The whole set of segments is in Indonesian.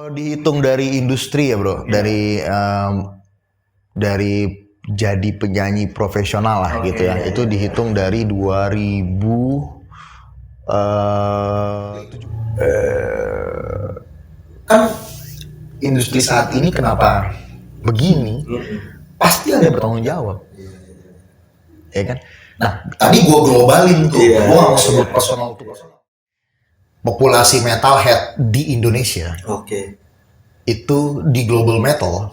Dihitung dari industri ya bro, dari jadi penyanyi profesional lah gitu ya, itu dihitung dari 2007. Kan industri saat ini kenapa begini, pasti ada yang bertanggung jawab, ya kan? Nah, tadi gue globalin tuh, gue nggak mau sebut personal tuh. Populasi metalhead di Indonesia, itu di global metal,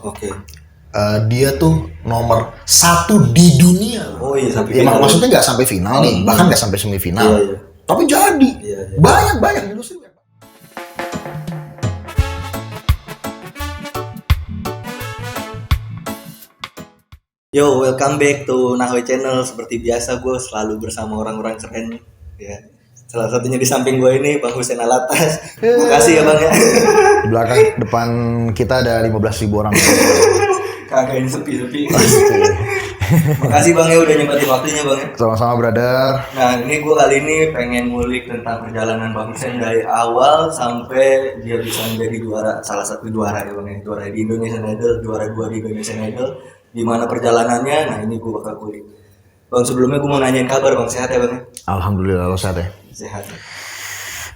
dia tuh nomor 1 di dunia. Maksudnya nggak sampai final nih, bahkan nggak sampai semifinal, tapi jadi banyak industri. Yo, welcome back to Nahwe Channel. Seperti biasa gue selalu bersama orang-orang keren ya. Salah satunya di samping gue ini Bang Hussein Alatas. Makasih ya Bang ya. Belakang depan kita ada 15.000 orang. Kagak ini sepi. Makasih Bang ya udah nyempetin waktunya Bang ya. Sama-sama brother. Nah ini gue kali ini pengen ngulik tentang perjalanan Bang Hussein dari awal sampai dia bisa menjadi juara, salah satu juara ya Bang ya. Juara di Indonesian Idol, juara 2 di Indonesian Idol. Gimana perjalanannya? Nah ini gue bakal kulik. Bang sebelumnya gue mau nanyain kabar Bang, sehat ya Bang? Alhamdulillah lo sehat ya? Sehat.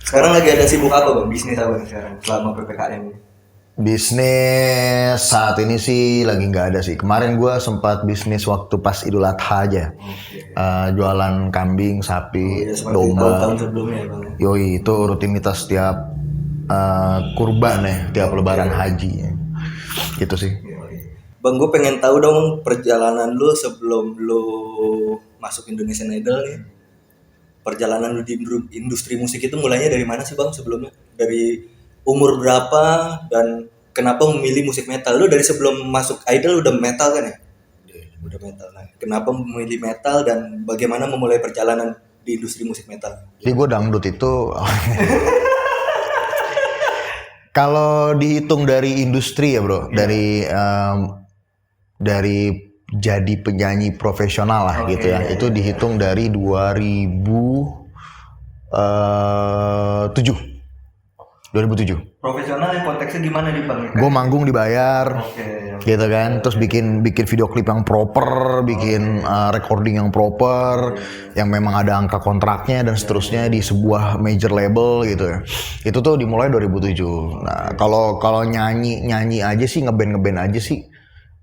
Sekarang lagi ada sibuk apa Bang? Bisnis apa nih sekarang selama PPKM ini? Bisnis saat ini sih lagi nggak ada sih. Kemarin gue sempat bisnis waktu pas Idul Adha aja. Jualan kambing, sapi, domba. Tahun sebelumnya ya Bang? Yoi, itu rutinitas tiap kurban ya, tiap lebaran haji. Gitu sih. Bang, gue pengen tahu dong perjalanan lu sebelum lu masuk Indonesian Idol nih. Perjalanan lu di industri musik itu mulainya dari mana sih Bang sebelumnya? Dari umur berapa dan kenapa memilih musik metal? Lu dari sebelum masuk Idol udah metal kan ya? Udah metal. Nah, kenapa memilih metal dan bagaimana memulai perjalanan di industri musik metal? Jadi gue dangdut itu kalau dihitung dari industri ya bro, dari jadi penyanyi profesional lah gitu ya, itu dihitung dari 2007. Profesional yang konteksnya gimana nih Bang? Gue manggung dibayar, gitu kan, terus bikin video klip yang proper, bikin recording yang proper, yang memang ada angka kontraknya dan seterusnya di sebuah major label gitu ya. Itu tuh dimulai 2007. Nah kalau nyanyi aja sih, ngeband aja sih.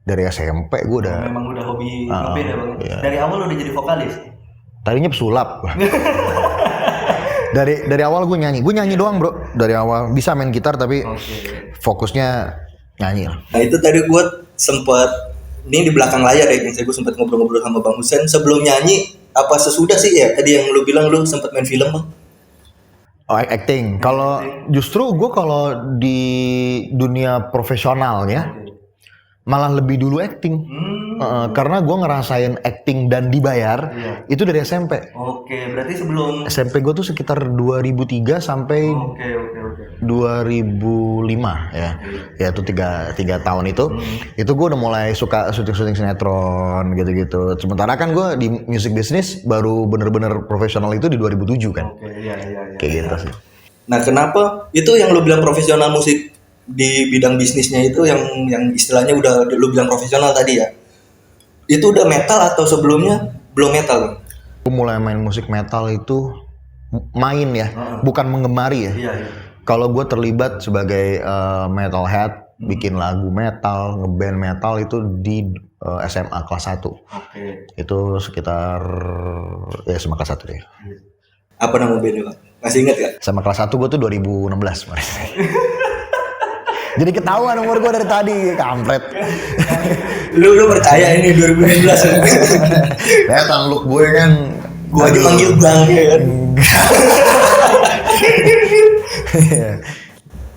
Dari SMP gue udah. Memang udah hobi ngeband ya Bang? Iya. Dari awal udah jadi vokalis? Tadinya pesulap. dari awal gue nyanyi doang bro. Dari awal bisa main gitar tapi fokusnya nyanyi lah. Nah itu tadi gue sempat, ini di belakang layar ya, gue sempat ngobrol-ngobrol sama Bang Hussein sebelum nyanyi apa sesudah sih ya? Tadi yang lu bilang lu sempat main film Bang? Oh, acting. Kalau justru gue kalau di dunia profesional ya, malah lebih dulu acting. Karena gue ngerasain acting dan dibayar itu dari SMP. Berarti sebelum SMP gue tuh sekitar 2003 sampai 2005 ya. Ya itu 3 tahun itu. Itu gue udah mulai suka syuting sinetron gitu-gitu. Sementara kan gue di music business baru bener-bener profesional itu di 2007 kan. Kayak gitu sih. Nah kenapa itu yang lu bilang profesional musik di bidang bisnisnya itu yang istilahnya udah lu bilang profesional tadi ya, itu udah metal atau sebelumnya belum metal? Aku mulai main musik metal itu main ya, bukan mengemari ya. Kalau gue terlibat sebagai metalhead, bikin lagu metal, ngeband metal itu di SMA kelas 1. Itu sekitar ya SMA kelas 1 deh. Apa nama bandnya Bang? Masih inget gak? SMA kelas 1 gue tuh 2016 kemarin. Jadi ketahuan umur gue dari tadi, kampret. Lu percaya ini 2016 ya? Kelihatan look gue kan. Gue aja manggil Bang ya kan.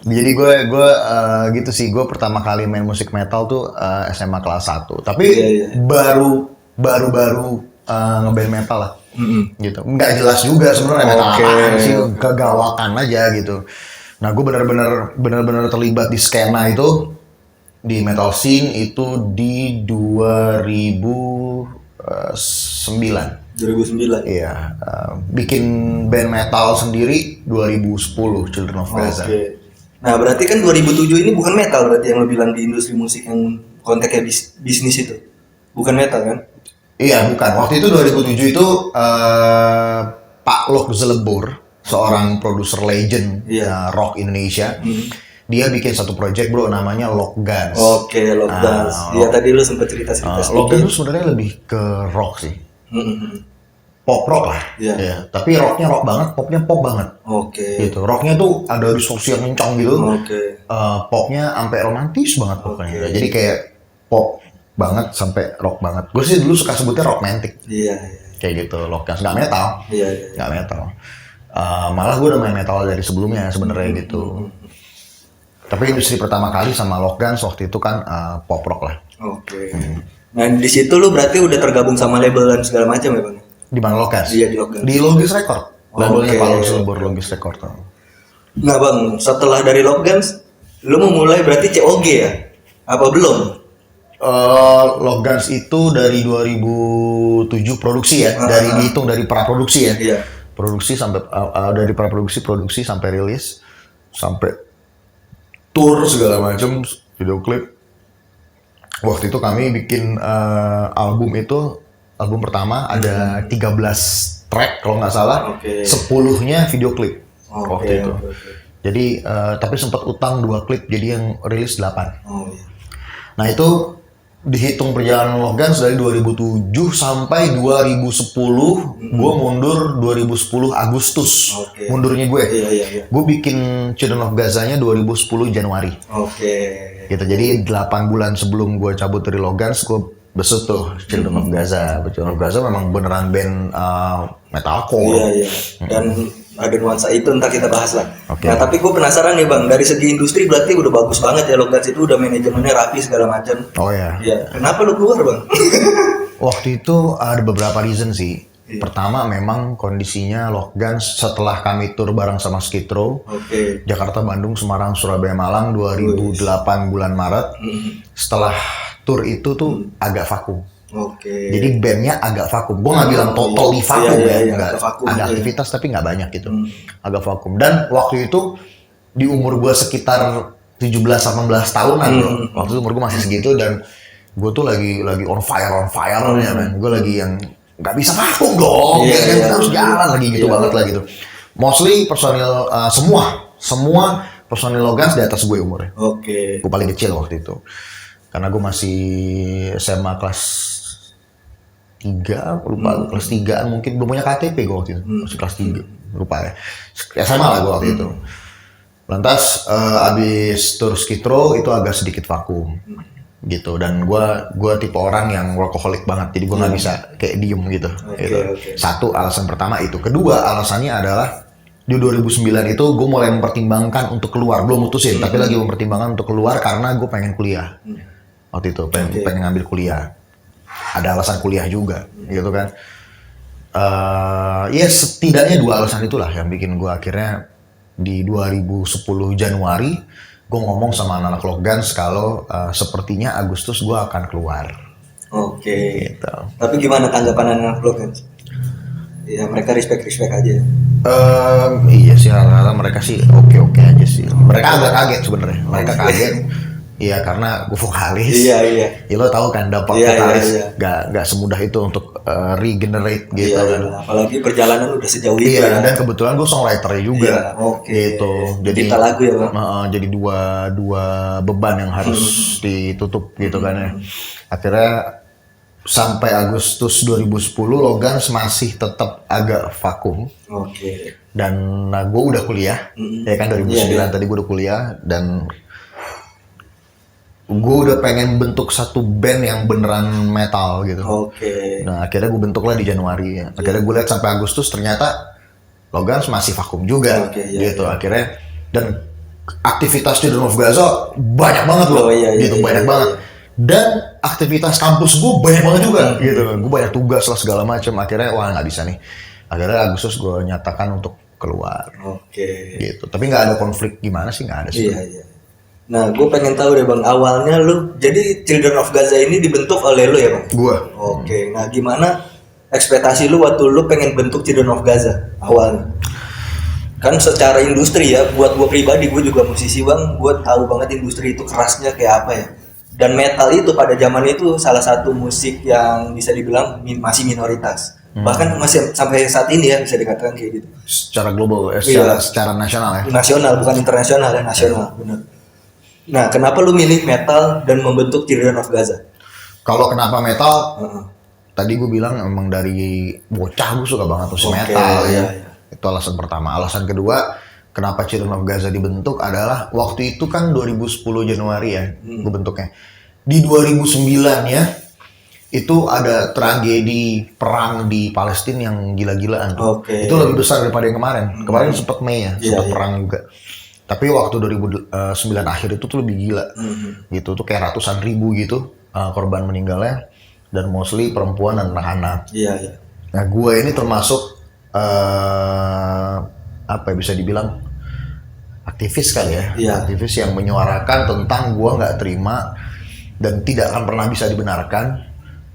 Jadi gue gitu sih, gue pertama kali main musik metal tuh SMA kelas 1. Tapi baru ngeband metal lah. Gitu. Nggak jelas juga sebenarnya metal apaan sih, kegawakan aja gitu. Nah, gue benar-benar terlibat di skena itu, di metal scene itu di 2009. Iya, bikin band metal sendiri 2010, Children of Gaza. Nah, berarti kan 2007 ini bukan metal berarti yang lo bilang di industri musik yang konteksnya bisnis itu. Bukan metal kan? Iya, bukan. Waktu itu 2007 itu Pak Lok Zelebur, seorang produser legend rock Indonesia. Dia bikin satu project bro namanya Lok Guns. Oke, Lok Guns. Iya, tadi lu sempat cerita-cerita sedikit. Lok Guns itu sebenarnya lebih ke rock sih. Pop rock lah. Iya. Ya. Tapi rocknya rock banget, popnya pop banget. Oke. Gitu. Rocknya tuh ada distorsi yang kencang gitu. Oke. Popnya sampai romantis banget pokoknya. Jadi kayak pop banget sampai rock banget. Gue sih dulu suka sebutnya rockmantic. Iya. Kayak gitu, Lok Guns. Nggak metal. Iya. Nggak metal. Malah gue udah main metal dari sebelumnya sebenarnya gitu. Tapi industri pertama kali sama Lok Guns waktu itu kan pop rock lah. Oke. Nah di situ lu berarti udah tergabung sama label dan segala macam ya bang? Di mana Lok Guns? Iya di Lok Guns. Di Logis Record. Labelnya Oke. Pak Lok Zelebur Logis Record. Nah bang, setelah dari Lok Guns, lu mau mulai berarti COG ya? Apa belum? Lok Guns itu dari 2007 produksi ya, dari dihitung dari praproduksi ya. Iya. Produksi sampai dari produksi sampai rilis sampai tour segala macam, video klip. Waktu itu kami bikin album pertama ada 13 track kalau nggak salah, Oke. 10-nya video klip waktu itu. Oke. Jadi tapi sempat utang 2 klip jadi yang rilis 8. Oh iya. Nah itu dihitung perjalanan Lok Guns dari 2007 sampai 2010, gue mundur 2010 Agustus. Oke. Mundurnya gue. Iya. Gue bikin Children of Gaza-nya 2010 Januari. Oke. Gitu. Jadi 8 bulan sebelum gue cabut dari Lok Guns, gue besut tuh Children of Gaza. Children of Gaza memang beneran band metalcore. Iya. Dan ada nuansa itu ntar kita bahas lah. Oke. Nah tapi gue penasaran nih bang, dari segi industri berarti udah bagus banget ya Lok Guns itu udah manajemennya rapi segala macam. Oh ya. Iya. Kenapa lu keluar bang? Waktu itu ada beberapa reason sih. Iya. Pertama memang kondisinya Lok Guns setelah kami tur bareng sama Skid Row, Oke. Jakarta, Bandung, Semarang, Surabaya, Malang 2008 bulan Maret. Setelah tur itu tuh agak vakum. Oke. Jadi bandnya agak vakum. Gue nggak bilang totally vakum Iya, ya, nggak. agak vakum, Ada iya. aktivitas tapi nggak banyak gitu. Agak vakum. Dan waktu itu di umur gue sekitar 17-18 tahunan bro. Waktu itu umur gue masih segitu dan gue tuh lagi on fire ya man. Gue lagi yang nggak bisa vakum dong. Iya, Kita iya. harus jalan lagi gitu banget lah gitu. Mostly personil semua personil Lok Guns di atas gue umurnya. Oke. Gue paling kecil waktu itu. Karena gue masih SMA kelas 3, lupa kelas 3 mungkin belum punya KTP gue waktu itu. Masih kelas 3, lupa ya. SMA lah gue waktu itu. Lantas abis tur Skid Row itu agak sedikit vakum. Gitu dan gue tipe orang yang workaholic banget. Jadi gue nggak bisa kayak diem gitu. Gitu. Satu alasan pertama itu. Kedua alasannya adalah di 2009 itu gue mulai mempertimbangkan untuk keluar. Belum mutusin tapi lagi mempertimbangkan untuk keluar karena gue pengen kuliah. Waktu itu pengen ngambil kuliah. Ada alasan kuliah juga, gitu kan. Ya setidaknya 2 alasan itulah yang bikin gue akhirnya di 2010 Januari gue ngomong sama anak-anak Lok Guns kalau sepertinya Agustus gue akan keluar. Oke. Gitu. Tapi gimana tanggapan anak Lok Guns? Ya mereka respect aja. Iya sih, rata-rata mereka sih oke aja sih. Mereka agak kaget sebenarnya. Mereka kaget. Iya karena gue vokalis. Iya. Ya lo tahu kan dampak Iya, vokalis iya. Gak semudah itu untuk regenerate gitu kan. Iya. Apalagi perjalanan udah sejauh itu Iya ya. dan kebetulan gue songwriternya juga. Iya, oke. Gitu. Jadi Cipta lagu ya bang. jadi dua beban yang harus ditutup gitu kan ya. Akhirnya sampai Agustus 2010 Lok Guns masih tetap agak vakum. Oke. Dan gue udah kuliah, ya kan 2009 Iya. tadi gue udah kuliah dan gue udah pengen bentuk satu band yang beneran metal gitu. Oke. Nah akhirnya gue bentuk lah di Januari ya. Akhirnya gue lihat sampai Agustus ternyata Lok Guns masih vakum juga Oke, iya, gitu. Akhirnya dan aktivitas Children of Gaza banyak banget loh, gitu banyak banget. Dan aktivitas kampus gue banyak banget juga gitu. Gue banyak tugas lah segala macam. Akhirnya wah nggak bisa nih. Akhirnya Agustus gue nyatakan untuk keluar. Oke. Gitu. Tapi nggak ada konflik gimana sih, nggak ada sih. Iya. Nah, gue pengen tahu deh bang, awalnya lu, jadi Children of Gaza ini dibentuk oleh lu ya bang? Gue. Oke, nah gimana ekspektasi lu waktu lu pengen bentuk Children of Gaza awalnya? kan secara industri ya, buat gue pribadi, gue juga musisi bang, gue tahu banget industri itu kerasnya kayak apa ya. Dan metal itu pada zaman itu salah satu musik yang bisa dibilang masih minoritas, bahkan masih sampai saat ini ya bisa dikatakan kayak gitu. Secara global, Iya. secara nasional ya. Nasional bukan internasional ya, nasional benar. Nah, kenapa lu milih metal dan membentuk Children of Gaza? Kalau kenapa metal? Heeh. Tadi gue bilang emang dari bocah gue suka banget musik Oke, metal ya. iya. Itu alasan pertama. Alasan kedua, kenapa Children of Gaza dibentuk adalah waktu itu kan 2010 Januari ya, gue bentuknya. Di 2009 ya, itu ada tragedi perang di Palestina yang gila-gilaan tuh. Oke. Itu lebih besar daripada yang kemarin. Kemarin sempat Mei ya, Iya, sempat iya. perang juga. Tapi waktu 2009 akhir itu tuh lebih gila. Gitu tuh kayak ratusan ribu gitu korban meninggalnya, dan mostly perempuan dan anak-anak. Iya, iya. Nah, gue ini termasuk apa ya, bisa dibilang aktivis kali ya, Iya. aktivis yang menyuarakan tentang gue nggak terima dan tidak akan pernah bisa dibenarkan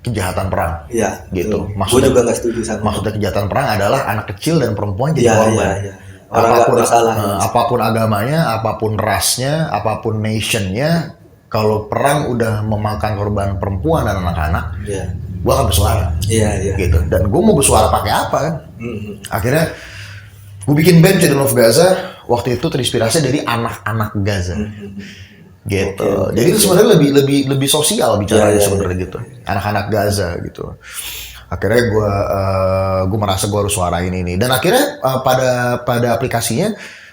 kejahatan perang. Iya. Gitu. Gue juga nggak setuju sama. Maksudnya kejahatan perang adalah anak kecil dan perempuan jadi Iya, korban. iya, iya. Orang nggak bersalah. Apapun agamanya, apapun rasnya, apapun nationnya, kalau perang udah memakan korban perempuan dan anak-anak, Iya. gue akan bersuara. Iya, iya. Gitu. Dan gue mau bersuara pakai apa kan? Mhm. Akhirnya gue bikin band Children of Gaza. Waktu itu terinspirasi dari anak-anak Gaza. Gitu. Oke, Jadi itu sebenarnya lebih sosial bicaranya Iya, iya, sebenarnya gitu. Anak-anak Gaza gitu. Akhirnya gue merasa gue harus suarain ini. Dan akhirnya pada aplikasinya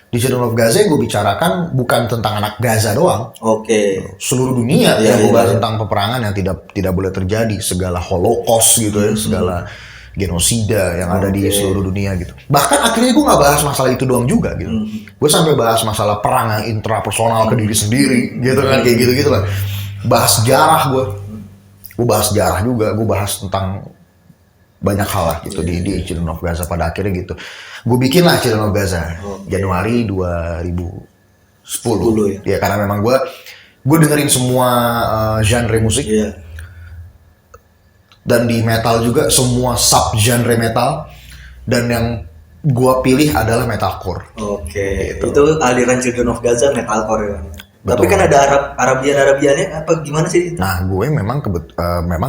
di Children of Gaza gue bicarakan bukan tentang anak Gaza doang. Oke. Seluruh dunia Iya, yang gue iya, bahas iya. tentang peperangan yang tidak boleh terjadi, segala holocaust gitu ya, segala genosida yang ada di Oke. seluruh dunia gitu. Bahkan akhirnya gue nggak bahas masalah itu doang juga gitu. Gue sampai bahas masalah perang yang intrapersonal ke diri sendiri gitu kan, kayak gitu lah. Bahas sejarah gue bahas sejarah juga, gue bahas tentang banyak hal lah gitu di Children of Gaza pada akhirnya gitu. Gue bikin lah Children of Gaza Januari 2010 ya. ya, karena memang gue dengerin semua genre musik. Iya. Dan di metal juga semua sub genre metal, dan yang gua pilih adalah metalcore. Oke. Gitu. Itu aliran Children of Gaza metalcore ya. Betul. Tapi kan ada Arabiannya apa gimana sih? Nah, gue memang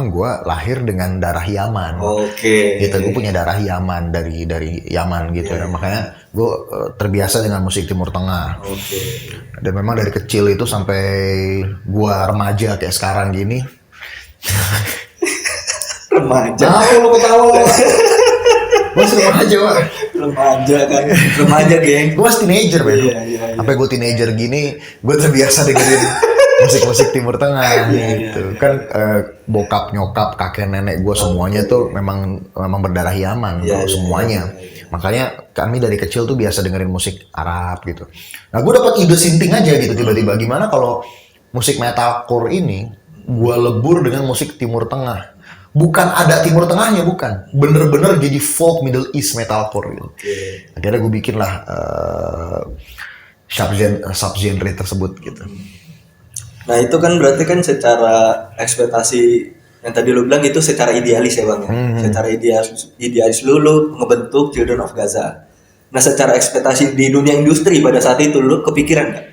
gue lahir dengan darah Yaman. Oke. Gitu, gue punya darah Yaman dari Yaman gitu ya. Makanya gue terbiasa dengan musik Timur Tengah. Oke. Dan memang dari kecil itu sampai gue remaja kayak sekarang gini. Remaja. Nah, lu ketawa. Masih remaja, Pak. Remaja kan. Remaja, geng. Gue masih teenager, men. Iya. Sampai gue teenager gini, gue terbiasa dengerin musik-musik Timur Tengah gitu. Kan bokap, nyokap, kakek, nenek gue semuanya tuh memang berdarah Yaman, Iya, tuh, iya, semuanya. iya. Makanya kami dari kecil tuh biasa dengerin musik Arab gitu. Nah, gue dapat ide sinting aja gitu tiba-tiba, gimana kalau musik metalcore ini gue lebur dengan musik Timur Tengah. Bukan ada Timur Tengahnya, bukan. Bener-bener jadi folk Middle East metalcore gitu. Oke. Akhirnya gue bikin lah sub-genre tersebut gitu. Nah, itu kan berarti kan secara ekspektasi yang tadi lu bilang itu secara idealis ya, Bang ya. Secara idealis lu ngebentuk Children of Gaza. Nah, secara ekspektasi di dunia industri pada saat itu lu kepikiran nggak?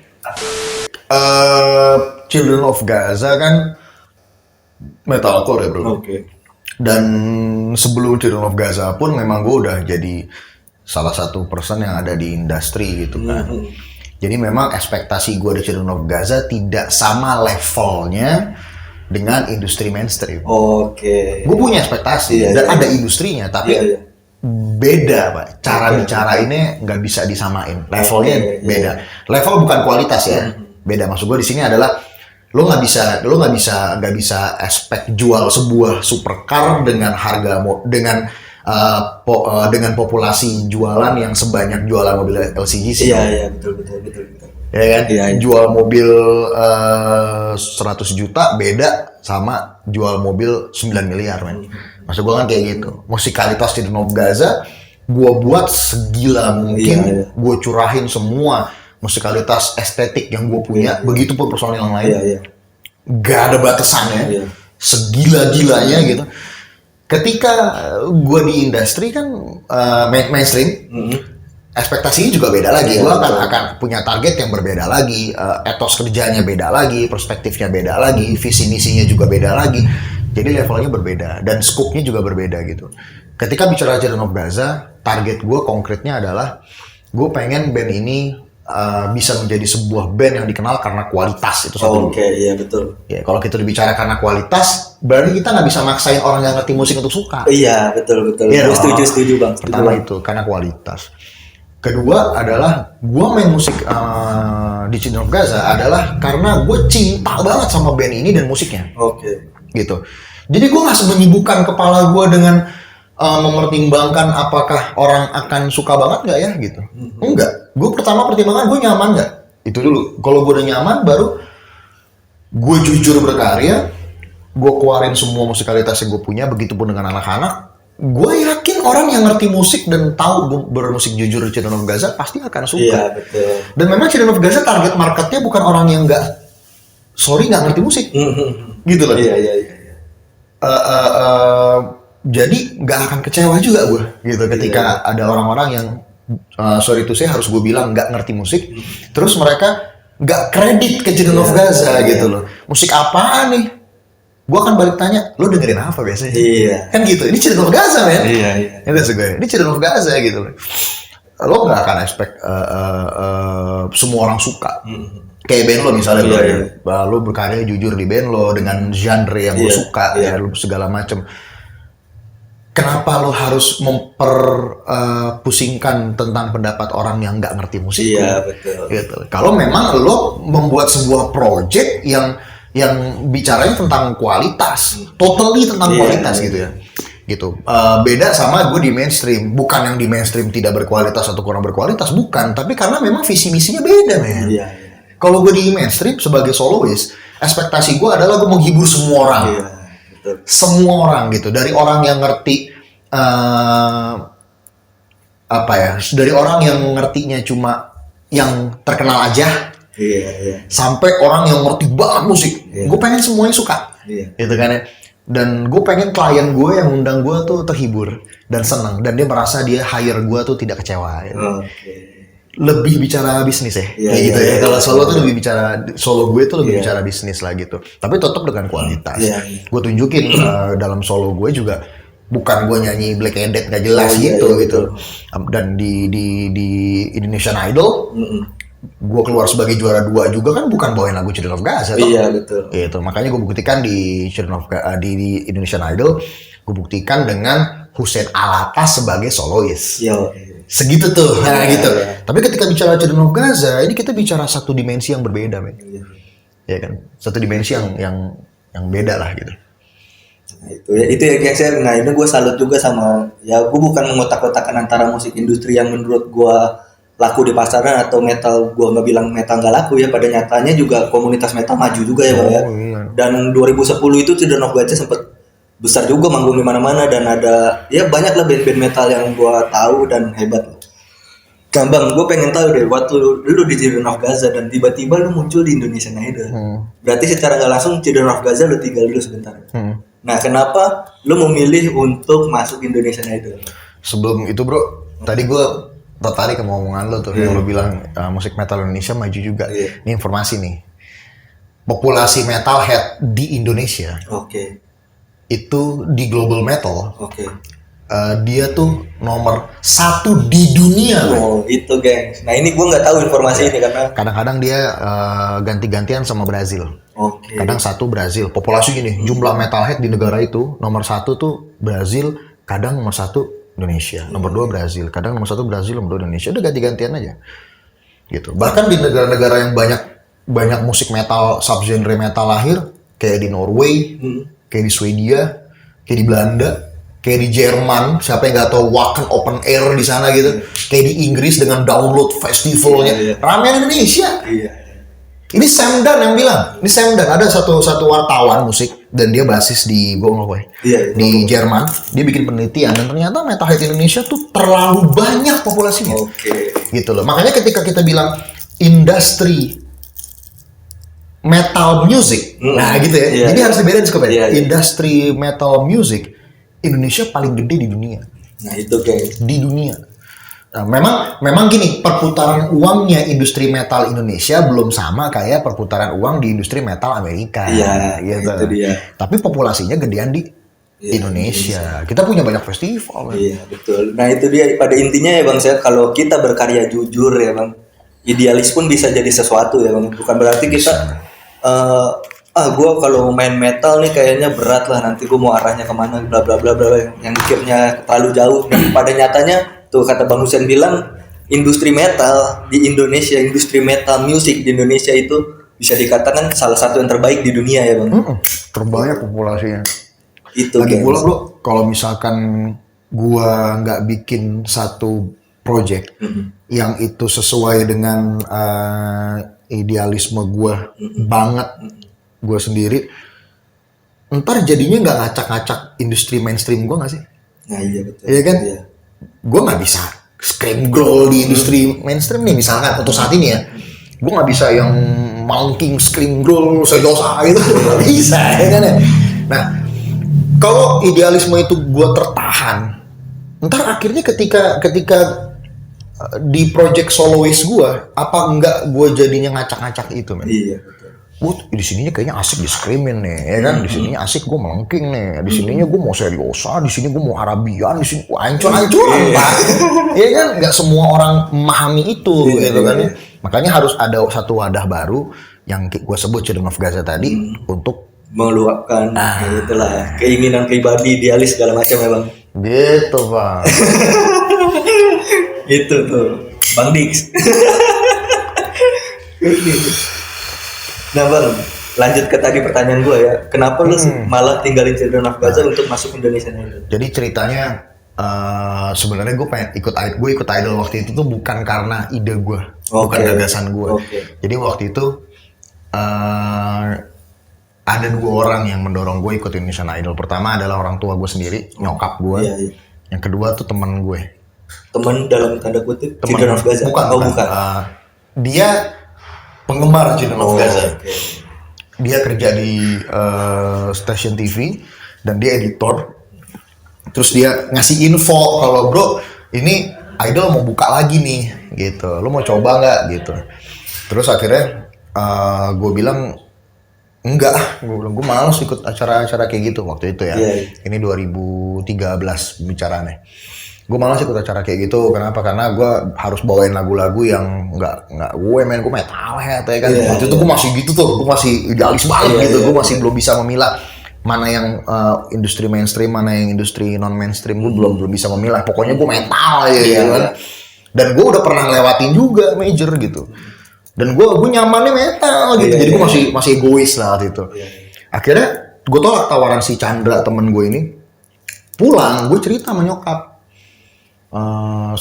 Children of Gaza kan metalcore ya bro. Oke. Dan sebelum Children of Gaza pun memang gue udah jadi salah satu person yang ada di industri gitu kan. Jadi memang ekspektasi gue di Children of Gaza tidak sama levelnya dengan industri mainstream. Oke. Gue punya ekspektasi Iya, dan iya. ada industrinya, tapi Iya. beda Pak. Cara Oke. bicara ini nggak bisa disamain. Levelnya Oke, iya. beda. Level bukan kualitas ya. Beda. Maksud gue di sini adalah lo nggak bisa expect jual sebuah supercar dengan harga dengan populasi jualan yang sebanyak jualan mobil LCG sih. Iya, betul. Ya kan? Iya. Jual mobil 100 juta beda sama jual mobil 9 miliar men. Maksud gue kan kayak gitu. Musikalitas di Children of Gaza gue buat segila mungkin, Iya. gue curahin semua musikalitas estetik yang gue punya, begitupun personil yang lain. Iya. Gak ada batasannya, Iya. segila-gilanya gitu. Ketika gue di industri kan mainstream, ekspektasinya juga beda lagi. Iya, Gue betul. akan punya target yang berbeda lagi, etos kerjanya beda lagi, perspektifnya beda lagi, visi misinya juga beda lagi. Jadi levelnya berbeda dan scope-nya juga berbeda gitu. Ketika bicara Children of Gaza, target gue konkretnya adalah gue pengen band ini bisa menjadi sebuah band yang dikenal karena kualitas, itu satu. Oke, iya betul. Ya, kalau kita bicara karena kualitas, berarti kita nggak bisa maksain orang yang ngerti musik untuk suka. Iya, betul. Iya Gue dong. setuju Bang. Setuju, Pertama Bang. itu karena kualitas. Kedua adalah gue main musik di Children of Gaza adalah karena gue cinta banget sama band ini dan musiknya, Oke. gitu. Jadi gue nggak menyibukkan kepala gue dengan mempertimbangkan apakah orang akan suka banget nggak ya, gitu. Enggak. Gue pertama pertimbangan gue nyaman nggak. Itu dulu. Kalau gue udah nyaman, baru gue jujur berkarya. Gue keluarin semua musikalitas yang gue punya. Begitupun dengan anak-anak. Gue yakin orang yang ngerti musik dan tahu bermusik jujur di Children of Gaza pasti akan suka. Iya, betul. Dan memang Children of Gaza target marketnya bukan orang yang nggak ngerti musik, gitu loh. Iya. Jadi nggak akan kecewa juga gue, gitu. Ketika ada orang-orang yang sorry to say harus gue bilang nggak ngerti musik, terus mereka nggak kredit ke Children of Gaza, gitu loh. Musik apaan nih? Gue akan balik tanya, lo dengerin apa biasanya? Iya. Kan gitu, ini Children of Gaza, men. Iya. Ini maksud gue, ini Children of Gaza, gitu loh. Lo nggak akan expect semua orang suka. Kayak band lo misalnya, lo berkarya jujur di band lo dengan genre yang lo suka, ya lo segala macem. Kenapa lo harus pusingkan tentang pendapat orang yang nggak ngerti musik? Iya, betul. Gitu. Kalau memang lo membuat sebuah project yang bicaranya tentang kualitas, totally tentang kualitas gitu ya. Gitu. Beda sama gue di mainstream. Bukan yang di mainstream tidak berkualitas atau kurang berkualitas, bukan. Tapi karena memang visi misinya beda, men. Iya. Kalau gue di mainstream sebagai soloist, ekspektasi gue adalah gue menghibur semua orang. Iya, betul. Semua orang gitu. Dari orang yang ngerti dari orang yang ngertinya cuma yang terkenal aja, Iya. sampai orang yang ngerti banget musik. Gue pengen semuanya suka. Iya. Gitu kan ya. Dan gue pengen klien gue yang undang gue tuh terhibur dan senang, dan dia merasa dia hire gue tuh tidak kecewa. Gitu. Oke. Lebih bicara bisnis ya, Iya, kayak gitu iya, ya. iya, Kalau solo tuh lebih bicara, solo gue tuh lebih Iya. bicara bisnis lah gitu. Tapi tetap dengan kualitas. Iya. Gue tunjukin dalam solo gue juga bukan gue nyanyi Black Edit gak jelas Oh, iya, gitu iya, gitu. Dan di Indonesian Idol, gue keluar sebagai juara 2 juga kan bukan bawain lagu Children of Gaza. Toh. Iya, betul. Gitu. Makanya gue buktikan di di Indonesian Idol, gue buktikan dengan Hussein Alatas sebagai solois. Iya. Segitu tuh, nah Iya, gitu. iya. Tapi ketika bicara Children of Gaza, ini kita bicara satu dimensi yang berbeda, men. Iya. Ya kan, satu dimensi yang beda lah gitu. Nah, itu ya guys ya. Nah, ini gue salut juga sama, ya gue bukan mengotak-kotakan antara musik industri yang menurut gue laku di pasaran atau metal. Gue nggak bilang metal nggak laku ya. Pada nyatanya juga komunitas metal maju juga ya, Bang ya. Iya. Dan 2010 itu Children of Gaza sempat besar juga, manggung di mana-mana, dan ada ya banyak lah band-band metal yang gue tahu dan hebat. Nah, Bang, gue pengen tahu deh, waktu lu di Children of Gaza dan tiba-tiba lu muncul di Indonesian Idol. Berarti secara nggak langsung Children of Gaza lu tinggal dulu sebentar. Nah, kenapa lu memilih untuk masuk Indonesian Idol? Sebelum itu bro, tadi gue tertarik sama omongan lo tuh, yang lo bilang musik metal Indonesia maju juga. Iya. Ini informasi nih, populasi metalhead di Indonesia Oke. itu di global metal, Oke. dia tuh nomor 1 di dunia. Oh, itu gengs. Nah, ini gue nggak tahu informasi ini karena Kadang-kadang dia ganti-gantian sama Brazil. oke. Kadang satu Brazil, populasi gini, jumlah metalhead di negara itu nomor 1 tuh Brazil, kadang nomor 1 Indonesia, nomor 2 Brazil, kadang nomor 1 Brazil, nomor 2 Indonesia, udah ganti-gantian aja, gitu. Bahkan di negara-negara yang banyak musik metal, subgenre metal lahir, kayak di Norway, kayak di Swedia, kayak di Belanda, kayak di Jerman, siapa yang nggak tahu Wacken Open Air di sana gitu, kayak di Inggris dengan download festivalnya, ramean Indonesia. Iya. Ini Sam Dan yang bilang. Ini Sam Dan, ada satu wartawan musik dan dia basis di Iya, di Jerman. Dia bikin penelitian dan ternyata metalhead Indonesia tuh terlalu banyak populasinya. Oke. Gitu loh. Makanya ketika kita bilang industri metal music, nah gitu ya. Iya, Jadi iya. harus dibedain skopnya. Iya, iya. Industri metal music Indonesia paling gede di dunia. Nah, itu gengs. Di dunia. Memang gini, perputaran uangnya industri metal Indonesia belum sama kayak perputaran uang di industri metal Amerika. Iya, gitu. itu dia. Tapi populasinya gedean di Iya, Indonesia. Kita punya banyak festival. Iya, betul. Nah, itu dia pada intinya ya Bang, saya kalau kita berkarya jujur ya Bang, idealis pun bisa jadi sesuatu ya Bang. Bukan berarti kita gue kalau main metal nih kayaknya berat lah, nanti gue mau arahnya kemana bla bla bla bla yang mikirnya terlalu jauh. Dan pada nyatanya tuh kata Bang Hussein bilang, industri metal di Indonesia, industri metal music di Indonesia itu bisa dikatakan salah satu yang terbaik di dunia ya Bang. Terbanyak populasinya. Itu Lagi guys. pula bro, kalau misalkan gua nggak bikin satu project yang itu sesuai dengan idealisme gua banget, gua sendiri, ntar jadinya nggak ngacak-ngacak industri mainstream gua nggak sih? Nah iya betul. Iya kan? Iya. Gue nggak bisa scream growl di industri mainstream nih misalkan untuk saat ini ya. Gue nggak bisa yang mounting scream growl sedosa gitu, nggak bisa ya kan ya. Nah, kalau idealisme itu gue tertahan, ntar akhirnya ketika di project soloist gue, apa enggak gue jadinya ngacak-ngacak itu men? Iya betul. Di sininya kayaknya asik di screamin nih, ya kan? Di sininya asik gue melengking nih, di sininya gue mau seriosa, di sini gue mau Arabian, di sini hancur-hancuran pak, ya kan? Nggak semua orang memahami itu, gitu kan? Ya? Makanya harus ada satu wadah baru yang gue sebut Children of Gaza tadi untuk Meluapkan itulah keinginan pribadi, idealis segala macam ya Bang. gitu pak. Itu tuh Bang Dix. Nah Bang, lanjut ke tadi pertanyaan gue ya, kenapa lu malah tinggalin Children of Gaza untuk masuk Indonesian Idol? Jadi ceritanya sebenarnya gue pengen ikut idol waktu itu tuh bukan karena ide gue, bukan gagasan gue. Jadi waktu itu ada dua orang yang mendorong gue ikut Indonesian Idol. Pertama adalah orang tua gue sendiri, nyokap gue. Iya. Yang kedua tuh teman gue. Teman dalam tanda kutip Children of Gaza? Bukan. Dia penggemar Children of Gaza. Okay. Dia kerja di stasiun TV dan dia editor. Terus dia ngasih info kalau bro ini idol mau buka lagi nih gitu, lo mau coba nggak gitu. Terus akhirnya gue bilang enggak, gue malas ikut acara-acara kayak gitu waktu itu ya. Ini 2013 bicaranya. Gue malas ikut acara kayak gitu. Kenapa? Karena gue harus bawain lagu-lagu yang nggak gue metalhead ya kan. Waktu itu gue masih gitu tuh, gue masih idealis banget gitu. Gue masih belum bisa memilah mana yang industri mainstream, mana yang industri non mainstream. Gue belum bisa memilah. Pokoknya gue metal aja gitu kan. Dan gue udah pernah lewatin juga major gitu. Dan gue nyamannya metal gitu. Jadi gue masih egois lah waktu itu. Akhirnya gue tolak tawaran si Chandra temen gue ini. Pulang gue cerita sama nyokap.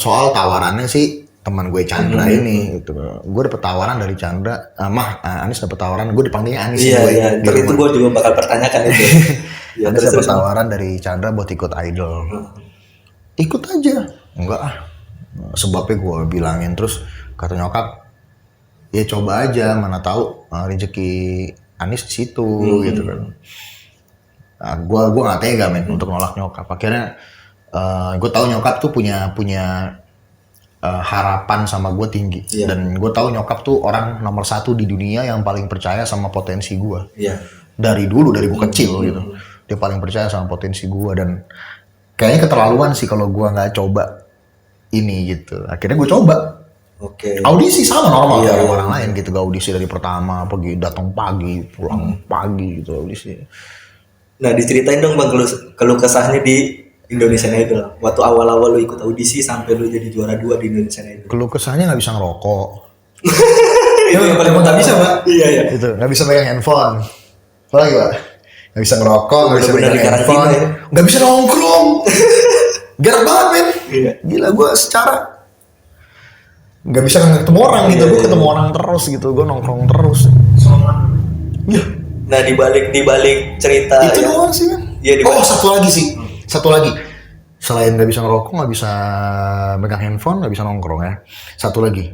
Soal tawarannya sih teman gue Chandra ini gitu. Gue dapet tawaran dari Chandra, Anis dapet tawaran, gue dipanggilnya Anis. Iya. Itu gue juga bakal pertanyakan itu. Anis dapet tawaran dari Chandra buat ikut idol. Ikut aja, enggak sebabnya gue bilangin. Terus kata nyokap, ya coba aja, mana tahu rezeki Anis di situ gitu kan. Nah, gue nggak tega men untuk nolak nyokap. Akhirnya gue tahu nyokap tuh punya harapan sama gue tinggi. Dan gue tahu nyokap tuh orang nomor 1 di dunia yang paling percaya sama potensi gue. Dari dulu, dari gue kecil gitu, dia paling percaya sama potensi gue. Dan kayaknya keterlaluan sih kalau gue nggak coba ini gitu. Akhirnya gue coba. Audisi sama normal kayak orang lain gitu. Gak audisi dari pertama, datang pagi, pulang pagi gitu audisi. Nah diceritain dong Bang keluh kesahnya di Indonesian Idol. Waktu awal-awal lu ikut audisi sampai lu jadi juara 2 di Indonesian Idol. Keluh kesahnya nggak bisa ngerokok. Itu yang paling nggak bisa pak. Iya. Itu nggak bisa pegang handphone. Apa lagi pak? Nggak bisa ngerokok, nggak bisa pegang handphone, nggak bisa nongkrong. Garang banget men. Gila gue secara nggak bisa ketemu orang gitu. Gue ketemu orang terus gitu. Gue nongkrong terus. Nah dibalik cerita itu doang sih kan. Satu lagi selain nggak bisa ngerokok, nggak bisa megang handphone, nggak bisa nongkrong ya. Satu lagi,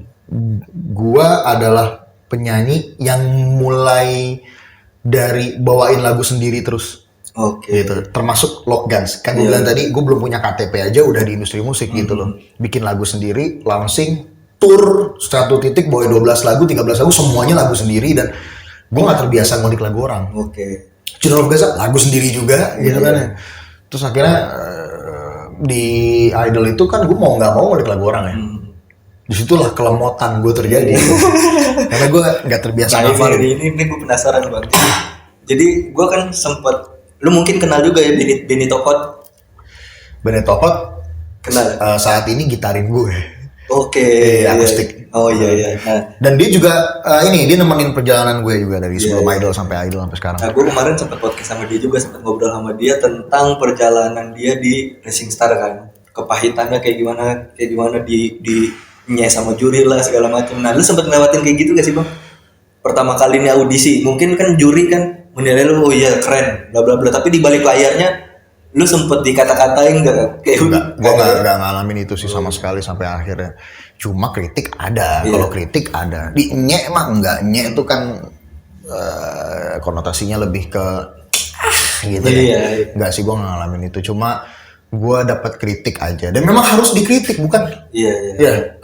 gua adalah penyanyi yang mulai dari bawain lagu sendiri terus. Oke. gitu. Termasuk Lockguns. Kan gue bilang tadi, gue belum punya KTP aja udah di industri musik gitu loh. Bikin lagu sendiri, launching, tour, satu titik bawa 12 lagu, 13 lagu, semuanya lagu sendiri. Dan gue gak terbiasa ngulik lagu orang. Oke. Children of Gaza, lagu sendiri juga gitu kan ya. Terus akhirnya di Idol itu kan gue mau gak mau ngulik lagu orang ya. Disitulah kelemotan gue terjadi. Karena gue gak terbiasa Nah, ngafalin. ini gue penasaran bang. Jadi gue kan sempet, lu mungkin kenal juga ya Benny Tokot. Benny Tokot Kenal. saat ini gitarin gue. Oke. Iya, akustik. Oh iya. Nah, Dan dia juga dia nemenin perjalanan gue juga dari sebelum Idol sampai Idol sampai sekarang. Nah, gue kemarin sempat podcast sama dia juga, sempat ngobrol sama dia tentang perjalanan dia di Rising Star kan, kepahitannya kayak gimana di nye sama juri lah segala macam. Nah, lu sempat ngelewatin kayak gitu gak sih bang? Pertama kali ini audisi, mungkin kan juri kan menilai lu, oh iya keren, bla bla bla. Tapi di balik layarnya, lu sempet dikata-katain gak? Kayak Gue nggak ngalamin itu sih sama sekali sampai akhirnya. Cuma kritik ada, kalau kritik ada. Di nye mah enggak, nye itu kan konotasinya lebih ke gitu ya. Enggak sih, gue nggak ngalamin itu. Cuma gue dapat kritik aja, dan memang harus dikritik bukan? Iya.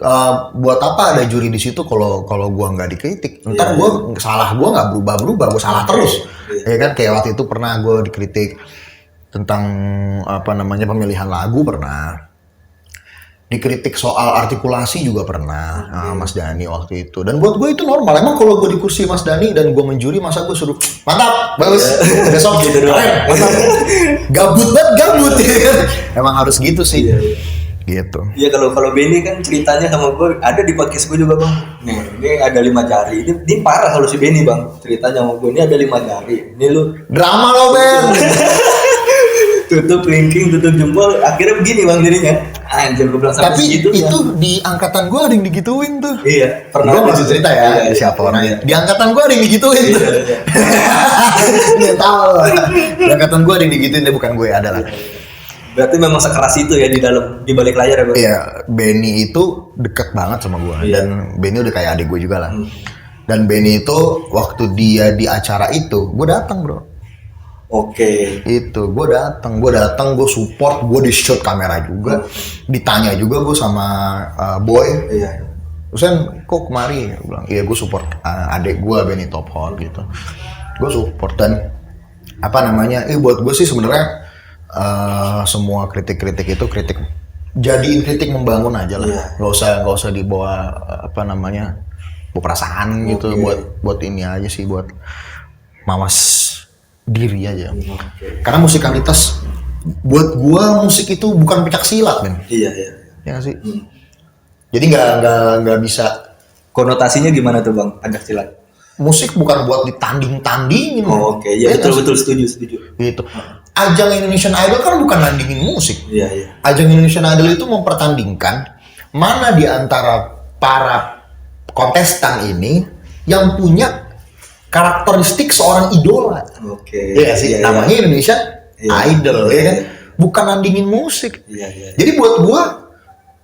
Buat apa ada juri di situ kalau gue nggak dikritik? Ntar gue salah, gue nggak berubah, gue salah terus. Ya kan, kayak waktu itu pernah gue dikritik tentang pemilihan lagu, pernah dikritik soal artikulasi juga pernah. Mas Dhani waktu itu. Dan buat gue itu normal. Emang kalau gue di kursi Mas Dhani dan gue menjuri, masa gue suruh mantap, bagus, besok gitu doang. Gabut banget. Emang harus gitu sih. Gitu. Iya, kalau Benny kan ceritanya sama gue ada di podcast gue juga bang. Nih, ini ada 5 jari. Ini parah kalau si Benny bang. Ceritanya sama gue ini ada 5 jari. Ini lu drama lo Ben. tutup linking, tutup jempol, akhirnya begini bang jadinya. Anjir, gue bilang sampai tapi segitu itu ya. Di angkatan gue ada yang digituin tuh. Iya, pernah. Gue masih cerita ya, iya, siapa iya, orangnya. iya. Di angkatan gue ada yang digituin tuh. Dia tahu. Di angkatan gue ada yang digituin, dia bukan gue, adalah. Berarti memang sekeras itu ya di balik layar ya bang. Iya, Benny itu deket banget sama gue. Dan Benny udah kayak adik gue juga lah. Dan Benny itu waktu dia di acara itu, gue datang bro. Oke. Itu gue datang, gue support, gue di shoot kamera juga, ditanya juga gue sama Boy. Iya. Usen kok kemari? Gue bilang iya gue support adik gue Benny Top Hot gitu. Gue support dan buat gue sih sebenarnya semua kritik-kritik itu jadiin kritik membangun aja lah. Nggak usah dibawa perasaan gitu, buat ini aja sih, buat mawas diri aja. Karena musikalitas buat gua, musik itu bukan pencak silat men. Iya. Ya sih. Jadi nggak bisa. Konotasinya gimana tuh bang, pencak silat? Musik bukan buat ditanding-tandingin. Oke. Ya betul setuju. Gitu. Ajang Indonesian Idol kan bukan nandingin musik. Iya. Ajang Indonesian Idol itu mempertandingkan mana di antara para kontestan ini yang punya karakteristik seorang idola. Oke. Iya sih, namanya Indonesia Idol, ya kan? Bukan nandingin musik. Iya. Jadi buat gua,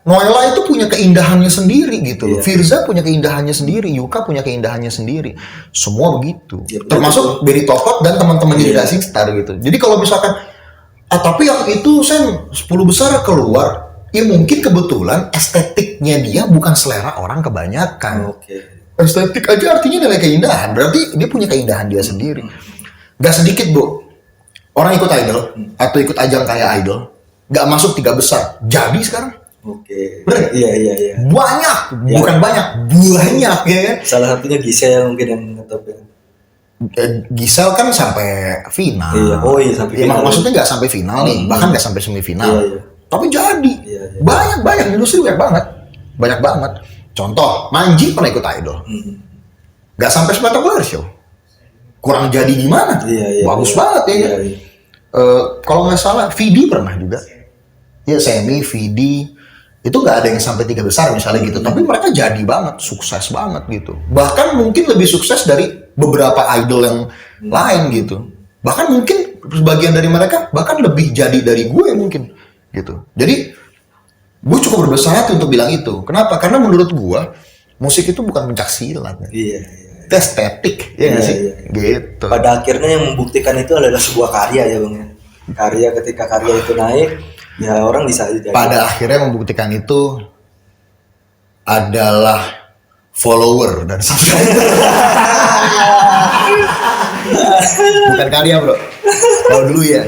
Noella itu punya keindahannya sendiri gitu loh. Firza punya keindahannya sendiri, Yuka punya keindahannya sendiri. Semua begitu. Termasuk Benny Tokot dan teman-teman di Rising Star gitu. Jadi kalau misalkan, tapi yang itu 10 besar keluar, ya mungkin kebetulan estetiknya dia bukan selera orang kebanyakan. Oke. Estetik aja artinya nilai keindahan, berarti dia punya keindahan dia sendiri. Gak sedikit bro, orang ikut idol atau ikut ajang kayak idol, gak masuk 3 besar, jadi sekarang. Oke. Bener? Iya. Banyak, bukan banyak ya kan? Salah satunya Giselle mungkin yang ngetop ya. Giselle kan sampai final. Iya. Oh iya sampai final. Maksudnya nggak sampai final nih, bahkan nggak sampai semifinal. Iya. Tapi jadi banyak industri banyak banget. Contoh, Manji pernah ikut idol, nggak sampai spektakuler show. Kurang jadi gimana? Iya. Bagus banget ya. Iya. Kalau nggak salah, Vidi pernah juga. Ya semi, Vidi itu nggak ada yang sampai 3 besar misalnya gitu. Tapi mereka jadi banget, sukses banget gitu. Bahkan mungkin lebih sukses dari beberapa idol yang lain gitu. Bahkan mungkin sebagian dari mereka bahkan lebih jadi dari gue mungkin gitu. Jadi gue cukup berbesar hati untuk bilang itu. Kenapa? Karena menurut gue musik itu bukan pencak silat. Iya. Itu estetik, ya nggak sih? Gitu. Pada akhirnya yang membuktikan itu adalah sebuah karya ya bang ya. Karya, ketika karya itu naik, ya orang bisa jadi. Pada akhirnya membuktikan itu adalah follower dan subscriber. Bukan karya bro. Kalau dulu ya.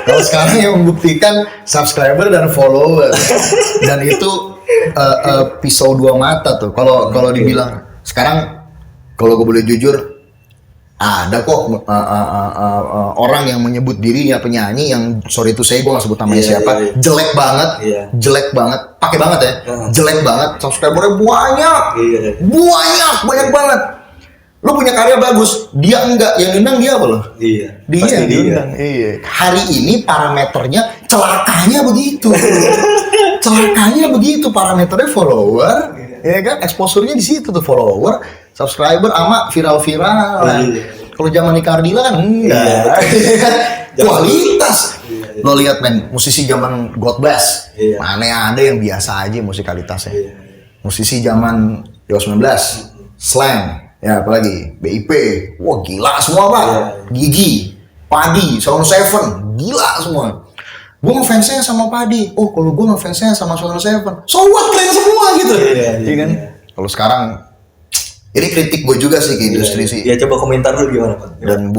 Kalau sekarang yang membuktikan subscriber dan follower. Dan itu pisau dua mata tuh. Kalau dibilang sekarang, kalau gue boleh jujur, ada kok orang yang menyebut dirinya penyanyi yang sorry itu saya gue nggak sebut namanya siapa, jelek banget, jelek banget, pakai banget ya, jelek banget, subscribernya banyak banget. Lo punya karya bagus, dia enggak, yang undang dia apa lo? Dia yang diundang. Iya. Hari ini parameternya celakanya begitu. Celakanya begitu, parameternya follower, ya kan? Exposure-nya di situ tuh, follower, subscriber sama viral-viral. Kalau zaman Nicardila kan enggak. Kualitas. Lo lihat men, musisi zaman God Bless, mana ada yang biasa aja musikalitasnya. Musisi zaman Dewa 19, Slang, ya apalagi BIP, wah gila semua pak. Gigi, Padi, Sound Seven, gila semua. Gue ngefansnya sama Padi, oh kalau gue ngefansnya sama Sound Seven, so what, keren semua gitu. Iya kan? Kalau sekarang, ini kritik gue juga sih ke industri sih. Ya coba komentar lu gimana pak? Dan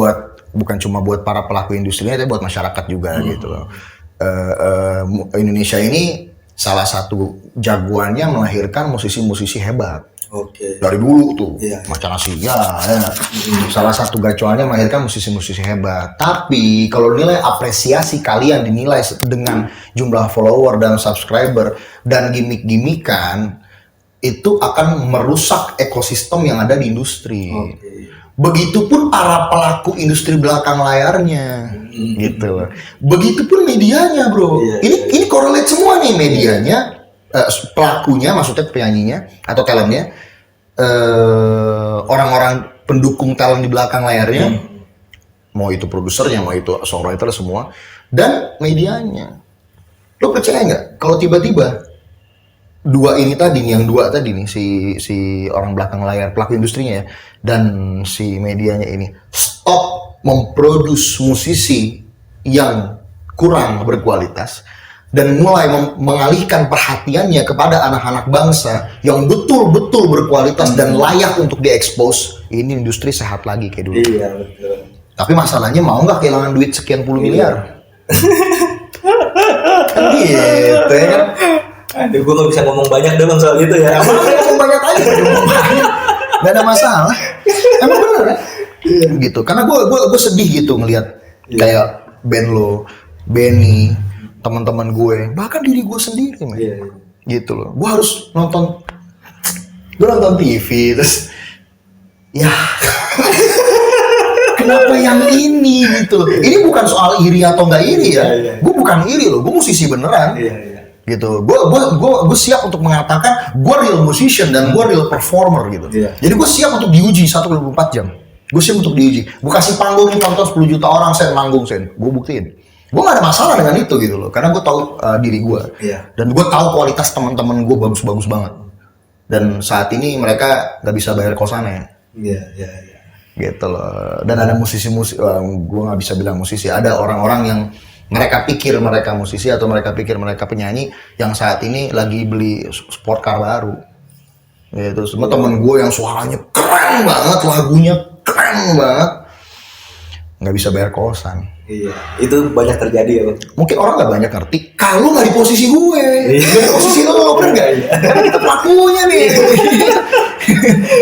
bukan cuma buat para pelaku industrinya, tapi buat masyarakat juga gitu loh. Indonesia ini salah satu jagoannya melahirkan musisi-musisi hebat. Dari dulu tuh, Macan Asia, ya. Salah satu gacoannya melahirkan musisi-musisi hebat. Tapi kalau nilai apresiasi kalian dinilai dengan jumlah follower dan subscriber dan gimmick-gimmickan, itu akan merusak ekosistem yang ada di industri. Begitupun para pelaku industri belakang layarnya, gitu. Begitupun medianya, bro. Ini correlate semua nih, medianya, pelakunya, maksudnya penyanyinya atau talentnya, orang-orang pendukung talent di belakang layarnya, mau itu produsernya, mau itu songwriter semua, dan medianya. Lo percaya nggak? Kalau tiba-tiba yang dua tadi nih, si orang belakang layar, pelaku industrinya ya, dan si medianya ini stop memproduksi musisi yang kurang berkualitas dan mulai mengalihkan perhatiannya kepada anak-anak bangsa yang betul-betul berkualitas dan layak untuk diekspos, ini industri sehat lagi kayak dulu. Iya betul. Tapi masalahnya mau nggak kehilangan duit sekian puluh miliar? Kan gitu ya kan? Aduh, gue gak bisa ngomong banyak deh bang soal itu ya. Ngomong banyak aja, gak ada masalah. Emang bener kan? Gitu, karena gue sedih gitu ngelihat kayak band lo, Benny, teman-teman gue, bahkan diri gue sendiri, man. Gitu loh. Gue harus nonton TV, terus ya kenapa yang ini gitu loh. Ini bukan soal iri atau nggak iri ya. Gue bukan iri loh, gue musisi beneran. Gitu, gue siap untuk mengatakan gue real musician dan gue real performer gitu. Jadi gue siap untuk diuji 1/24 jam. Gue siap untuk diuji. Gue kasih panggung nih, tonton 10 juta orang sen manggung sen. Gue buktiin. Gue gak ada masalah dengan itu gitu loh. Karena gue tahu diri gue. Dan gue tahu kualitas teman-teman gue bagus-bagus banget. Dan saat ini mereka gak bisa bayar kosannya. Gitu loh. Dan ada musisi-musisi, gue gak bisa bilang musisi. Ada orang-orang yang mereka pikir mereka musisi atau mereka pikir mereka penyanyi yang saat ini lagi beli sport car baru. Gitu. Semua temen gue yang suaranya keren banget, lagunya keren banget, nggak bisa bayar kosan. Itu banyak terjadi ya bang. Mungkin orang nggak banyak ngerti kalau nggak di posisi gue, di posisi lo, bener nggak? Karena kita pelakunya nih.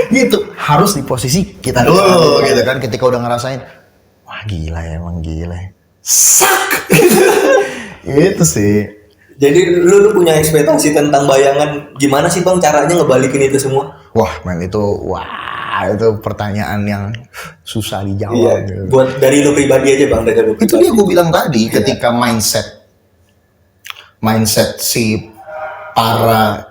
Gitu, harus di posisi kita dulu, gitu kan? Ketika udah ngerasain, wah gila ya, emang gila. Sak. Itu sih. Jadi lu punya ekspektasi tentang bayangan gimana sih bang caranya ngebalikin itu semua? Wah man, itu pertanyaan yang susah dijawab. Gitu. Buat dari lu pribadi aja bang, dari lu pribadi. Itu dia gue bilang tadi, ketika mindset si para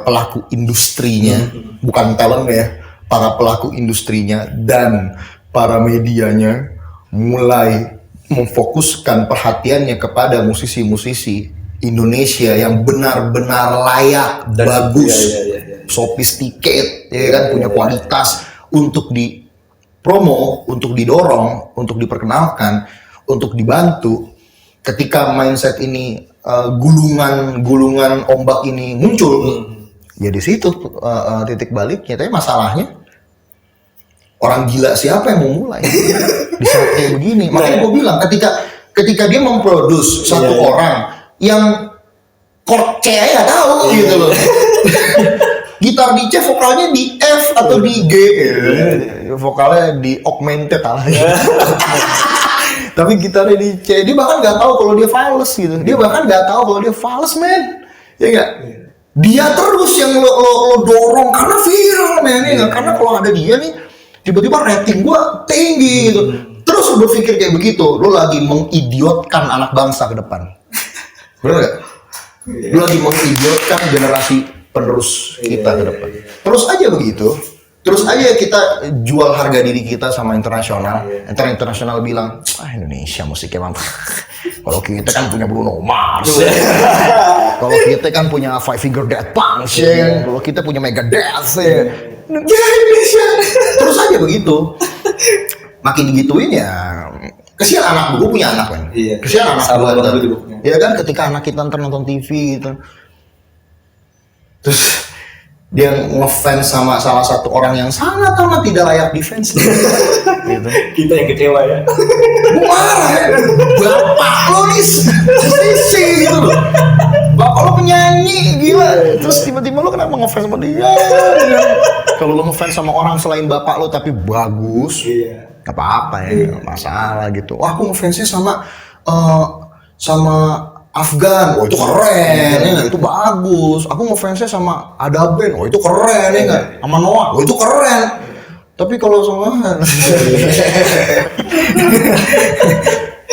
pelaku industrinya, bukan talent ya, para pelaku industrinya dan para medianya mulai memfokuskan perhatiannya kepada musisi-musisi Indonesia yang benar-benar layak, bagus, sophisticated, ya kan, punya kualitas untuk dipromo, untuk didorong, untuk diperkenalkan, untuk dibantu. Ketika mindset ini gulungan ombak ini muncul, ya di situ titik baliknya. Tapi masalahnya orang gila siapa yang mau mulai di saat kayak begini? Makanya gue bilang ketika dia memproduce satu orang yang chord C aja nggak tahu gitu loh. Gitar di C, vokalnya di F atau di G, vokalnya di augmented lah. Tapi gitarnya di C, dia bahkan nggak tahu kalau dia fals gitu. Dia bahkan nggak tahu kalau dia fals, men. Ya nggak? Dia terus yang lo dorong karena viral, men. Ya nggak? Karena kalau ada dia nih, tiba-tiba rating gua tinggi gitu. Terus lo berpikir kayak begitu, lo lagi mengidiotkan anak bangsa ke depan. Bener nggak? Lo lagi mengidiotkan generasi penerus kita ke depan. Terus aja begitu. Terus aja kita jual harga diri kita sama internasional. Internasional bilang, Indonesia musiknya mantap. Kalau kita kan punya Bruno Mars. Kalau kita kan punya Five Finger Death Punch. Kalau kita punya Megadeth. Indonesia. Terus aja begitu. Makin digituin ya. Kesian anak gue punya anak kan. Kesian anak gue. Ya kan ketika anak kita nonton TV gitu. Terus dia ngefans sama salah satu orang yang sangat amat tidak layak defense gitu. Kita yang kecewa ya. Gue marah ya. Bapak lo nih sisi gitu loh. Bapak lo penyanyi gila. Terus tiba-tiba lo kenapa ngefans sama dia? Kalau lo ngefans sama orang selain bapak lo tapi bagus, gak apa-apa ya, masalah gitu. Wah aku ngefansnya sama Afgan, oh itu keren, ya nggak? Itu bagus. Aku ngefansnya sama Ada Band, oh itu keren, ya nggak? Sama Noah, oh itu keren. Tapi kalau sama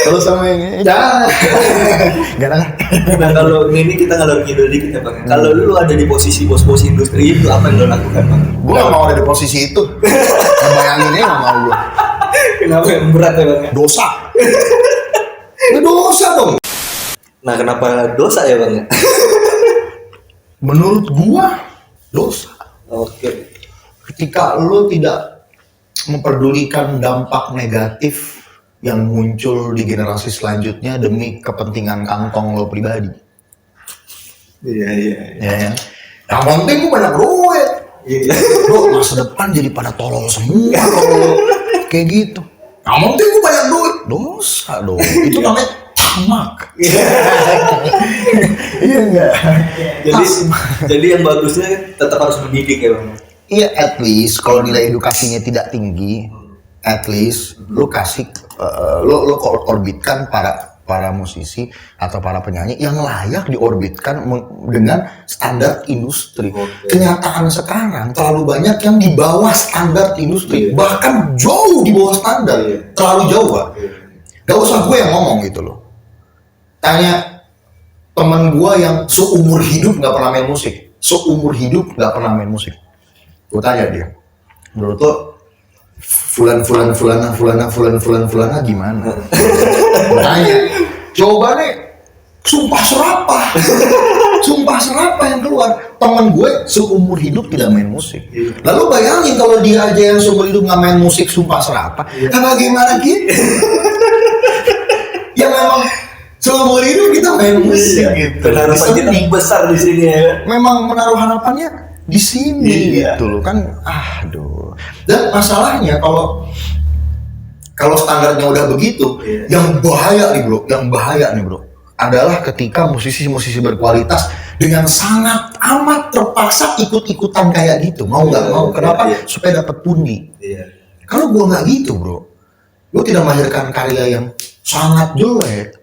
kalau sama ini, nggak ada. Nah kalau ini kita ngalor ngidul dikit ya bang. Kalau lu ada di posisi bos-bos industri itu, apa yang lo lakukan bang? Gue nggak mau ada di posisi itu. Ngebayanginnya nggak mau gue. Kenapa yang berat ya bang? Dosa. Ini dosa dong. Nah kenapa dosa ya bang? Menurut gua dosa. Oke. Ketika lo tidak memperdulikan dampak negatif yang muncul di generasi selanjutnya demi kepentingan kantong lo pribadi. Iya. Ya. Yang penting gua banyak duit. Iya. Bro, masa depan jadi pada tolol semua kalau kayak gitu. Yang penting gua banyak duit. Dosa dong. Itu namanya tamak. Iya enggak? Jadi yang bagusnya tetap harus mendidik ya bang. Iya, at least kalau nilai edukasinya tidak tinggi, at least lo kasih lo orbitkan para musisi atau para penyanyi yang layak diorbitkan dengan standar industri. Kenyataan sekarang terlalu banyak yang di bawah standar industri, bahkan jauh di bawah standar, terlalu jauh Pak. Gak usah gue yang ngomong gitu loh. Tanya teman gue yang seumur hidup nggak pernah main musik, Gue tanya dia, menurut lo Fulana gimana? Gue tanya, coba nih, sumpah serapah yang keluar. Temen gue seumur hidup tidak main musik. Lalu bayangin kalau dia aja yang seumur hidup nggak main musik, sumpah serapah, bagaimana gitu? Yang memang seumur hidup kita main musik gitu. Harapan kita besar di sini ya. Memang menaruh harapannya di sini gitu loh kan. Aduh. Dan masalahnya kalau standarnya udah begitu, yang bahaya nih bro, adalah ketika musisi-musisi berkualitas dengan sangat amat terpaksa ikut-ikutan kayak gitu, mau nggak mau. Kenapa? Supaya dapat pundi. Kalau gua nggak gitu bro, gua tidak melahirkan karya yang sangat jelek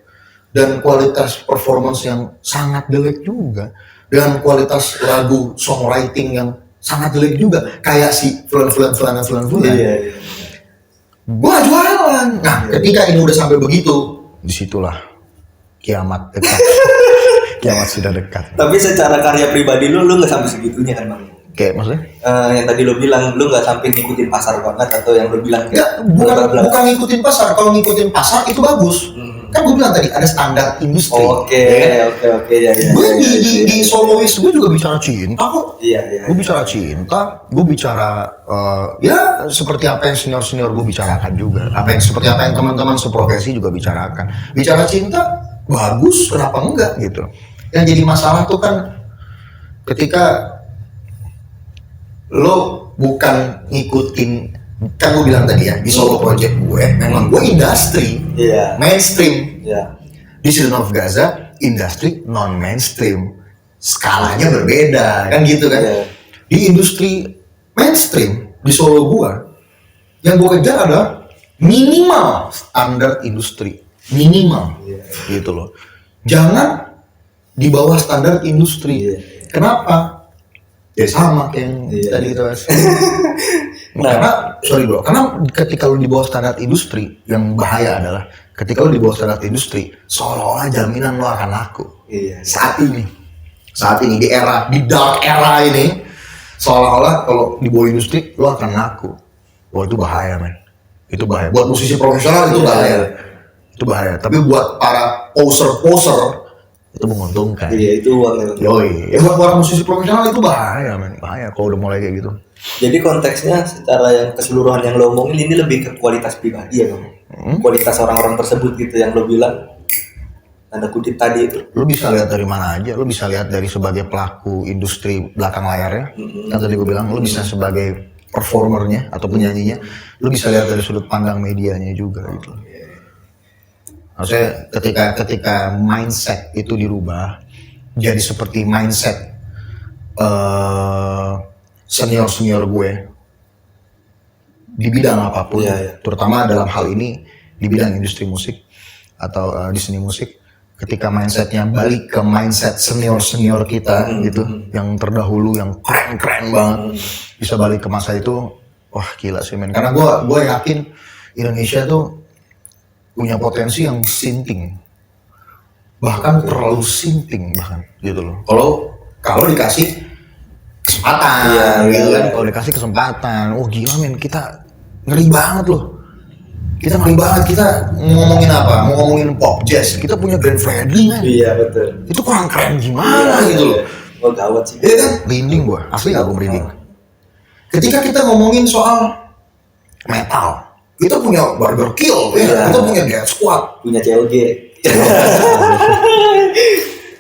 dan kualitas performance yang sangat jelek juga, dengan kualitas lagu songwriting yang sangat jelek juga, kayak si Fulana. Gua jualan. Nah, ketika ini udah sampai begitu, disitulah kiamat dekat. Kiamat sudah dekat. Tapi secara karya pribadi lu nggak sampai segitunya kan bang? Kayak maksudnya? Yang tadi lu bilang lu nggak sampai ngikutin pasar banget, atau yang lu bilang bukan ngikutin pasar. Kalau ngikutin pasar itu bagus. Kan gue bilang tadi ada standar industri. Oke, ya. Gue di solois gue juga bicara cinta kok. Iya. Gue bicara cinta, gue bicara ya seperti apa yang senior gue bicarakan juga. Seperti apa yang teman-teman seprofesi juga bicarakan. Bicara cinta bagus, kenapa enggak gitu. Yang jadi masalah tuh kan ketika lo bukan ngikutin, kan gue bilang tadi ya, di solo project gue memang gue industri mainstream. Di Children of Gaza industri non mainstream, skalanya berbeda kan gitu kan. Di industri mainstream di solo gue yang gue kejar adalah minimal standar industri, minimal gitu loh, jangan di bawah standar industri. Kenapa? Ya sama kayak yang tadi kita bahas. Karena ketika lu di bawah standar industri, yang bahaya adalah ketika lu di bawah standar industri, seolah-olah jaminan lu akan laku. Saat ini di dark era ini, seolah-olah kalau di bawah industri lu akan laku. Wah, itu bahaya, men. Itu bahaya. Buat musisi profesional itu bahaya. Itu bahaya. Tapi buat para poser itu menguntungkan. Itu uang. Yoi. Buat para musisi profesional itu bahaya, men. Bahaya kalau udah mulai kayak gitu. Jadi konteksnya secara yang keseluruhan yang lo omongin ini lebih ke kualitas pribadi ya, Bang. Kualitas orang-orang tersebut gitu yang lo bilang tanda kutip tadi itu. Lo bisa lihat dari mana aja. Lo bisa lihat dari sebagai pelaku industri belakang layarnya. Kan tadi gue bilang lo bisa sebagai performernya atau penyanyinya. Lo bisa lihat dari sudut pandang medianya juga gitu. Maksudnya ketika mindset itu dirubah jadi seperti mindset senior gue di bidang apapun, terutama dalam hal ini di bidang industri musik atau di seni musik, ketika mindsetnya balik ke mindset senior kita gitu, yang terdahulu yang keren banget, bisa balik ke masa itu, wah gila sih men. Karena gue yakin Indonesia tuh punya potensi yang sinting, bahkan terlalu sinting bahkan gitu loh. Kalau dikasih kesempatan, gitu kan. Kalau dikasih kesempatan, gila men, kita ngeri banget loh. Kita ngomongin apa? Mau ngomongin pop jazz, kita punya Glenn Fredly kan. Iya betul. Itu kurang keren gimana gitu loh. Gawat sih. Iya kan? Merinding gue, asli gak gue merinding. Ketika kita ngomongin soal metal, kita punya Burger Kill, kita punya Death Squad, punya COG.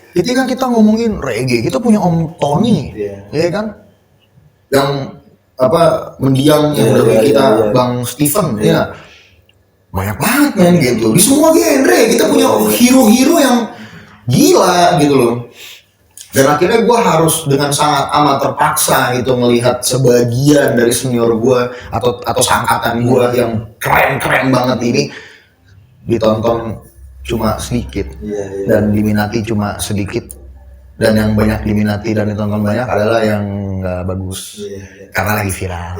Ketika kita ngomongin reggae, kita punya Om Tony, ya kan? Yang mendiang yang udah kita Bang Steven, ya. Banyak banget men gitu. Di semua genre kita punya hero-hero yang gila gitu loh. Dan akhirnya gue harus dengan sangat amat terpaksa gitu melihat sebagian dari senior gue atau seangkatan gue yang keren banget ini ditonton cuma sedikit dan diminati cuma sedikit, dan yang banyak diminati dan ditonton banyak adalah yang nggak bagus karena lagi viral,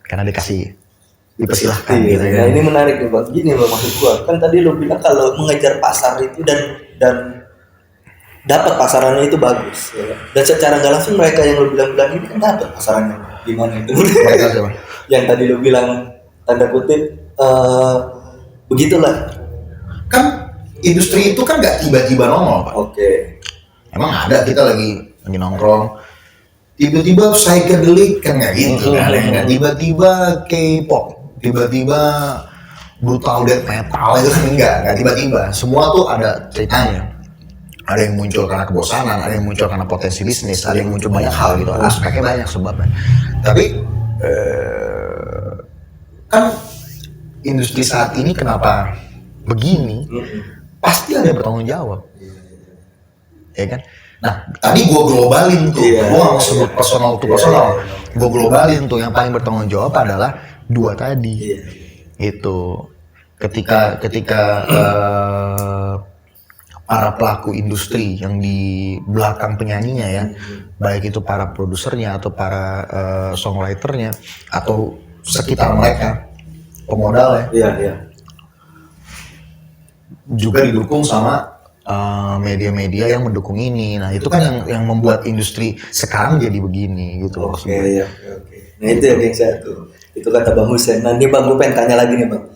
karena dipersilahkan gitu ya. Nah ini menarik nih Bang, gini loh maksud gue, kan tadi lo bilang kalau mengejar pasar itu dan dapat pasarannya itu bagus ya. Dan secara nggak langsung mereka yang lo bilang ini kan dapat pasarannya gimana itu. Yang tadi lo bilang tanda kutip begitulah, kan industri itu kan nggak tiba-tiba nongol Pak. Emang ada kita lagi nongkrong tiba-tiba psychedelic kan nggak gitu kan, nggak tiba-tiba K-pop, tiba-tiba brutal death metal itu kan nggak tiba-tiba. Semua tuh ada ceritanya. Ada yang muncul karena kebosanan, ada yang muncul karena potensi bisnis, ada yang muncul banyak hal gitu, aspeknya banyak sebabnya. Tapi kan industri saat ini kenapa begini, pasti ada yang bertanggung jawab, ya kan? Nah, tadi gue globalin tuh, gue gak mau sebut personal to personal, gue globalin tuh, yang paling bertanggung jawab adalah dua tadi, itu ketika para pelaku industri yang di belakang penyanyinya ya, baik itu para produsernya atau para songwriternya atau sekitar mereka, pemodalnya, juga didukung sama media-media yang mendukung ini. Nah itu kan yang membuat industri sekarang jadi begini gitu loh. Nah itu yang satu, itu kata Bang Hussein. Nanti Bang, gue pengen tanya lagi nih Bang,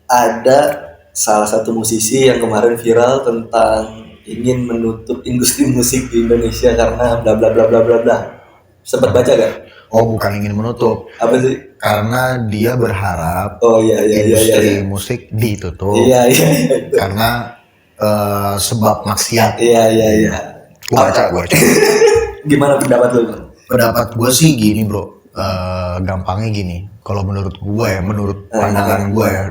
ada salah satu musisi yang kemarin viral tentang ingin menutup industri musik di Indonesia karena bla bla bla bla bla bla. Sempat baca gak? Oh, bukan ingin menutup. Apa sih? Karena dia berharap Oh iya industri musik ditutup. Iya. Karena sebab maksiat. Iya. Gua baca. Gimana pendapat lu? Pendapat gue sih gini bro, gampangnya gini. Kalau menurut gue ya, menurut pandangan gue ya,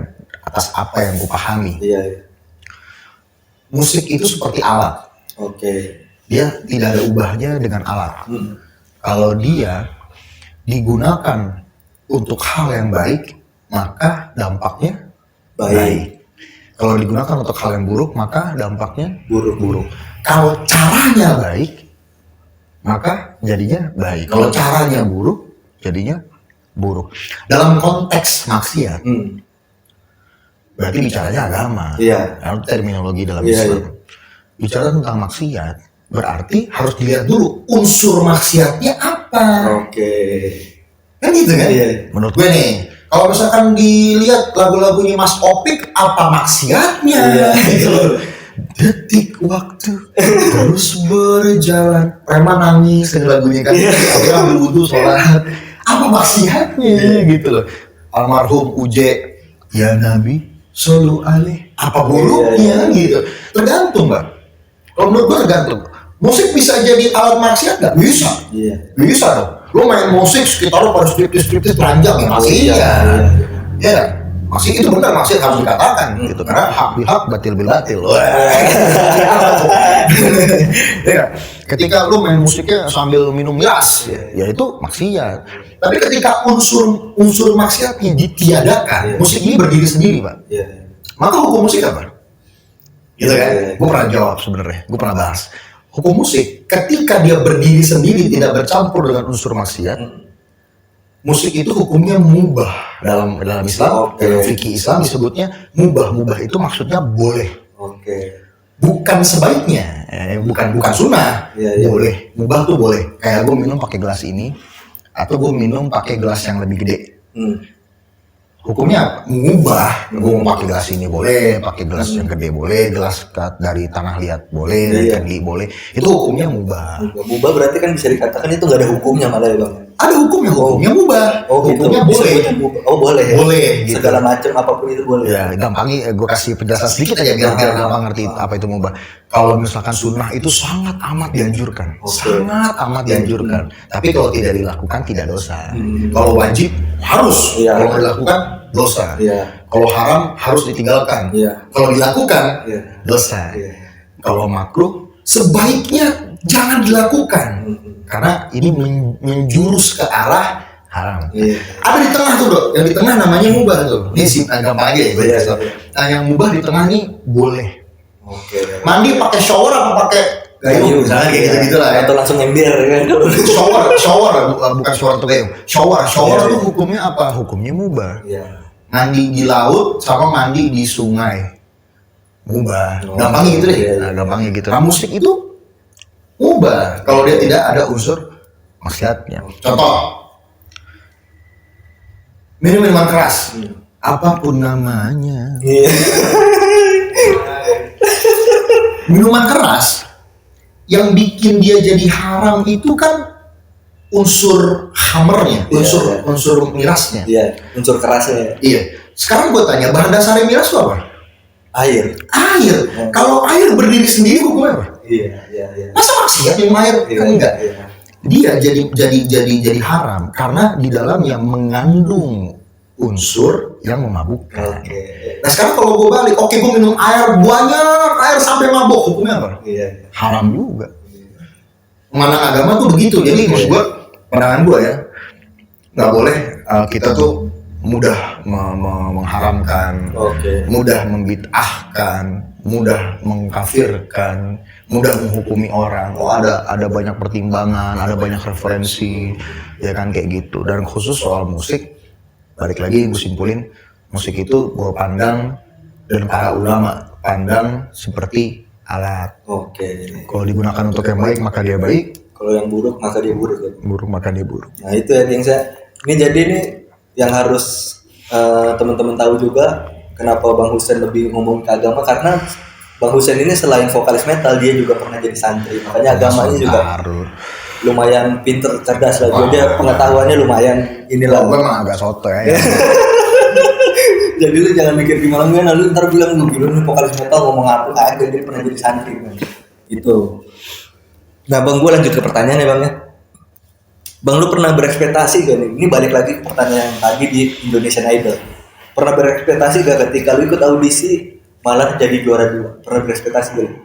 atas apa yang gue pahami. Iya. Musik itu seperti alat. Oke. Dia tidak ada ubahnya dengan alat. Kalau dia digunakan untuk hal yang baik, maka dampaknya baik. Kalau digunakan untuk hal yang buruk, maka dampaknya buruk. Kalau caranya baik, maka jadinya baik. Kalau caranya buruk, jadinya buruk. Dalam konteks maksiat, berarti bicaranya agama. Iya. Terminologi dalam Islam. Bicara tentang maksiat, berarti harus dilihat dulu unsur maksiatnya apa. Oke. Kan gitu kan? Iya. Menurut gue nih, kalau misalkan dilihat lagu-lagunya Mas Opik, apa maksiatnya? Iya. Gitu loh. Detik waktu terus berjalan, preman nangis dengan lagunya kan, tapi ambil wudhu sholat, apa maksiatnya gitu loh. Almarhum Uje, ya Nabi Sallu alaih, apa buruknya gitu. Tergantung Mbak. Kalau menurut gue tergantung. Musik bisa jadi alat maksiat nggak? Bisa. Bisa dong. Lo main musik sekitar lo pada striptis teranjang ya maksiat. Ya, masih itu benar maksiat harus dikatakan gitu, karena hak bihak batil bil batil. Ya, ketika lu main musiknya sambil minum miras, ya itu maksiat. Tapi ketika unsur maksiatnya ditiadakan, musik ini berdiri sendiri, Pak. Maka hukum musik apa? Gitu kan? Gue pernah jawab sebenarnya, gue pernah bahas. Hukum musik, ketika dia berdiri sendiri tidak bercampur dengan unsur maksiat, musik itu hukumnya mubah dalam Islam, dalam fikih Islam disebutnya mubah. Mubah itu maksudnya boleh. Bukan sebaiknya, bukan sunnah. Boleh. Mubah tuh boleh. Kayak gue minum pakai gelas ini, atau gue minum pakai gelas yang lebih gede. Hukumnya mengubah. Gue mau pakai gelas ini boleh, pakai gelas yang gede boleh, gelas dari tanah liat boleh, dari kendi boleh. Itu hukumnya mubah. Mubah berarti kan bisa dikatakan itu nggak ada hukumnya malah ya Bang? Ada hukumnya mubah. Hukumnya gitu. boleh. Boleh ya? Boleh gitu. Segala macam apapun itu boleh. Ya gampangnya gue kasih penjelasan sedikit aja biar gampang ngerti apa itu mubah. Kalau misalkan sunnah itu sangat amat dianjurkan. Sangat amat dianjurkan. Tapi kalau tidak dilakukan tidak dosa. Kalau wajib harus. Kalau nggak dilakukan dosa. Kalau haram harus ditinggalkan. Kalau dilakukan dosa. Kalau makruh sebaiknya jangan dilakukan. Karena ini menjurus ke arah haram. Ada di tengah tuh Dok, yang di tengah namanya mubah tuh. Ini gampang aja ya. Nah yang mubah di tengah ini boleh. Mandi pakai shower apa pakai gayung? Misalnya kayak gitu-gitu lah ya. Atau langsung ember kan? Shower bukan shower atau gayung. Shower itu hukumnya apa? Hukumnya mubah. Mandi di laut sama mandi di sungai. Mubah. Gampangnya gitu deh. Gampangnya gitu. Nah musik itu mubah kalau dia tidak ada unsur maksiatnya. Contoh, minuman keras, apapun namanya. Minuman keras yang bikin dia jadi haram itu kan unsur hammernya, unsur mirasnya. Unsur kerasnya. Sekarang gue tanya, bahan dasar miras itu apa? Air. Kalau air berdiri sendiri hukumnya apa? Masa maksiat yang air? Kan enggak. Dia jadi haram karena di dalamnya mengandung unsur yang memabukkan. Nah sekarang kalau gue balik, gue minum air banyak, air sampai mabuk, hukumnya apa? Haram juga. Memandang agama tuh begitu. Jadi maksud gue, pandangan gue ya, nggak boleh kita tuh mudah mengharamkan, mudah membid'ahkan, mudah mengkafirkan, mudah menghukumi orang. Ada banyak pertimbangan, ada banyak referensi, ya kan kayak gitu. Dan khusus soal musik, balik lagi gue simpulin, musik itu gue pandang dan para ulama pandang seperti alat. Kalau digunakan untuk yang baik maka dia baik. Kalau yang buruk maka dia buruk. Buruk maka dia buruk. Nah itu ya yang saya. Ini jadi nih yang harus teman-teman tahu juga kenapa Bang Husen lebih ngomong ke agama, karena Bang Husen ini selain vokalis metal dia juga pernah jadi santri, makanya agamanya juga lumayan pinter, cerdas lah. Dia pengetahuannya lumayan inilah. Gue emang agak soto ya. Jadi lu jangan mikir gimana lu ntar bilang lu vokalis metal ngomong apa kagak, dia pernah jadi santri kan. Gitu. Nah Bang, gue lanjut ke pertanyaan ya Bang ya. Bang, lu pernah berekspektasi gak nih? Ini balik lagi ke pertanyaan yang tadi di Indonesian Idol. Pernah berekspektasi gak ketika lu ikut audisi malah jadi juara 2? Pernah berekspektasi gak?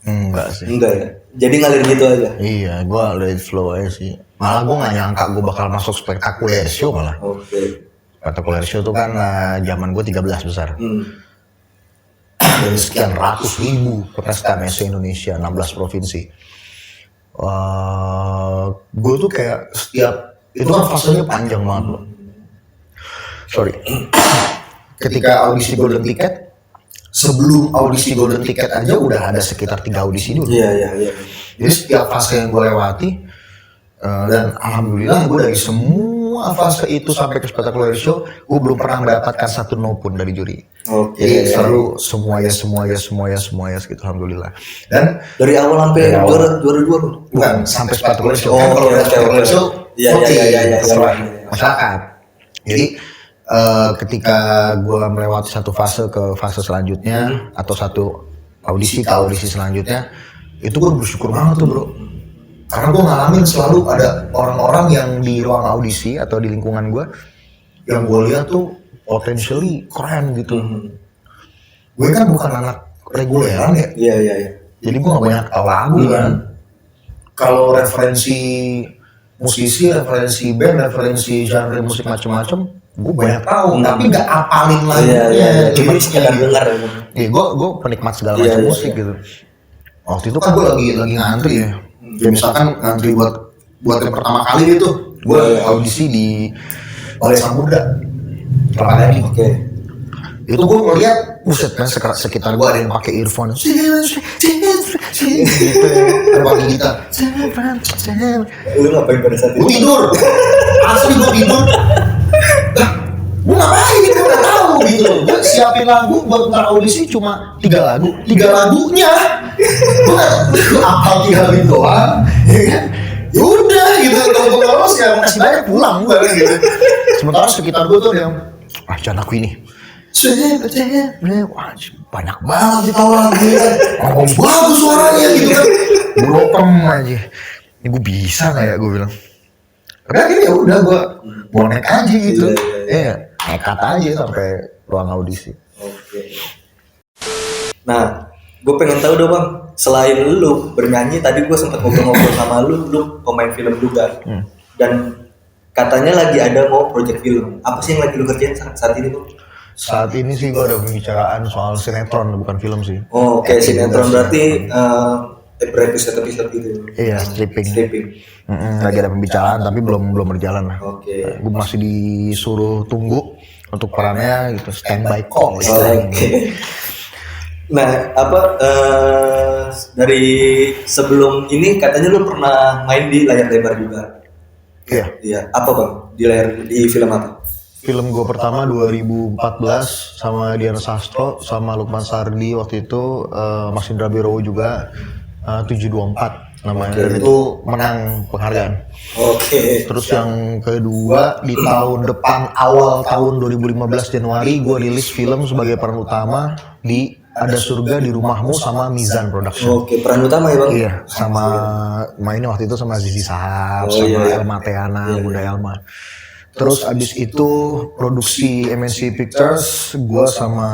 Enggak sih. Enggak ya? Jadi ngalir gitu aja? Iya, gue let flow aja sih. Malah gue gak nyangka gue bakal masuk Spectacular Show malah. Oke. Spectacular Show tuh kan zaman gue 13 besar. Dari sekian ratus ribu peserta se-Indonesia, 16 provinsi. Gue tuh kayak setiap itu kan fasenya panjang banget loh. Sorry. Ketika audisi Golden Ticket, sebelum audisi Golden Ticket aja udah ada sekitar 3 audisi dulu. Iya. Jadi setiap fase yang gue lewati dan alhamdulillah gue dari semua fase itu sampai ke Spectacular Show, gue belum pernah mendapatkan satu no pun dari juri. Jadi selalu semua ya gitu, alhamdulillah. Dan dari awal sampai juara 2 bukan sampai Spectacular Show. Kan kalau udah Spectacular Show, iya. masyarakat. Jadi ketika gue melewati satu fase ke fase selanjutnya atau satu audisi ke audisi selanjutnya, itu gue bersyukur banget tuh bro. Karena gue ngalamin selalu ada orang-orang yang di ruang audisi atau di lingkungan gue yang gue lihat tuh potentially keren gitu. Gue kan bukan anak reguleran ya. Iya. Jadi gue gak banyak tahu lagu kan. Kalau referensi musisi, referensi band, referensi genre musik macam-macam, gue banyak tahu. Tapi gak apalin lagunya. Iya. Cuma sekedar dengar. Iya, gue penikmat segala macam musik gitu. Waktu itu kan gue lagi ngantri ya. Ya misalkan ngantri buat yang pertama kali itu, gue audisi di Balai Samudra, Kelapa Gading. Oke. Itu gue ngeliat, buset man, sekitar gue ada yang pakai earphone, gitu, ada pakai gitar. Lu ngapain pada saat itu? Gue tidur, asli gue tidur. Gue ngapain gitu, gak tau gitu. Gue siapin lagu buat audisi cuma 3 lagu, 3 lagunya gue apal 3 lagu doang, ya kan? Yaudah gitu, kalau gue lolos ya masih banyak pulang gue gitu. Sementara sekitar gue tuh ada yang, jangan aku ini. Wah, banyak banget di tahu lagu ya. Bagus suaranya gitu kan. Brokem aja. Ini gue bisa nggak ya, gue bilang. Tapi akhirnya ya udah gue bonek aja gitu. Iya, nekat aja sampai ruang audisi. Oke. Nah, gue pengen tahu dong bang, selain lu bernyanyi, tadi gue sempat ngobrol-ngobrol sama lu pemain film juga. Dan katanya lagi ada mau project film. Apa sih yang lagi lu kerjain saat ini bang? Saat ini sih gue ada pembicaraan soal sinetron, bukan film sih. Oh, oke, sinetron berarti episode gitu. Iya, stripping. Lagi ada pembicaraan tapi belum berjalan lah. Oke. Gue masih disuruh tunggu untuk perannya gitu, standby call. Oke. Nah, dari sebelum ini katanya lu pernah main di layar lebar juga. Iya. Apa bang? Di film apa? Film gue pertama 2014 sama Dian Sastro sama Lukman Sardi waktu itu, Mas Indra Birowo juga, 724 namanya. Dan itu menang penghargaan. Oke. Terus yang kedua di tahun depan, awal tahun 2015 Januari, gue rilis film sebagai peran utama di Ada Surga di Rumahmu sama Mizan Production. Oke, peran utama ya bang? Iya, sama mainnya waktu itu sama Zizi Sahab, sama Elma Teana, Bunda Elma. Terus abis itu produksi MNC Pictures, gue sama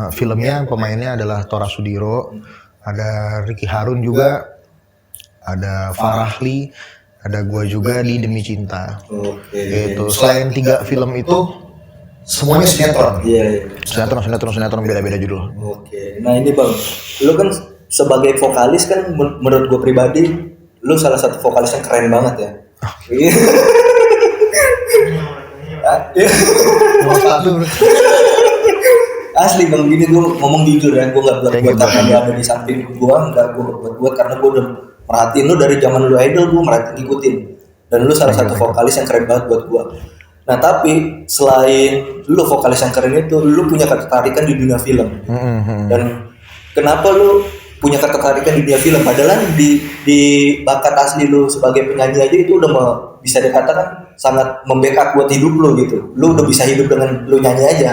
filmnya pemainnya adalah Tora Sudiro, ada Ricky Harun juga, ada Farahli, ada gue juga di Demi Cinta. Itu selain 3 film itu semuanya sinetron. Iya. Sinetron beda-beda judul. Oke. Nah ini bang, lu kan sebagai vokalis kan menurut gue pribadi, lu salah satu vokalis yang keren banget ya. Asli bang, gini gue ngomong jujur ya, gue gak buat karena lu ada di samping gue, gak gue buat karena gue udah merhatiin lu dari zaman lu idol, gue ngikutin, dan lu salah satu vokalis yang keren banget buat gue. Nah tapi selain lu vokalis yang keren itu, lu punya ketertarikan di dunia film. Dan kenapa lu punya ketertarikan di dunia film? Padahal di bakat asli lu sebagai penyanyi aja itu udah bisa dikatakan sangat membackup buat hidup lu gitu. Lu udah bisa hidup dengan lu nyanyi aja.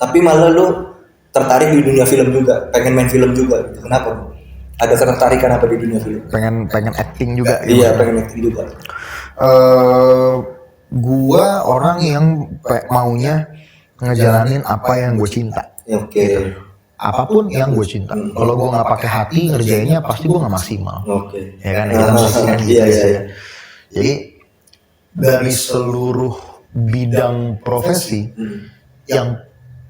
Tapi malah lu tertarik di dunia film juga, pengen main film juga. Gitu. Kenapa? Ada ketertarikan apa di dunia film? Pengen acting juga. Iya, pengen acting juga. Gua orang yang maunya ngejalanin apa yang gue cinta. Oke. Apapun yang gue cinta. Kalau gue nggak pakai hati ngerjainnya pasti gue nggak maksimal. Oke. Ya kan? Kita musik kan gitu. Iya. Jadi dari seluruh bidang profesi yang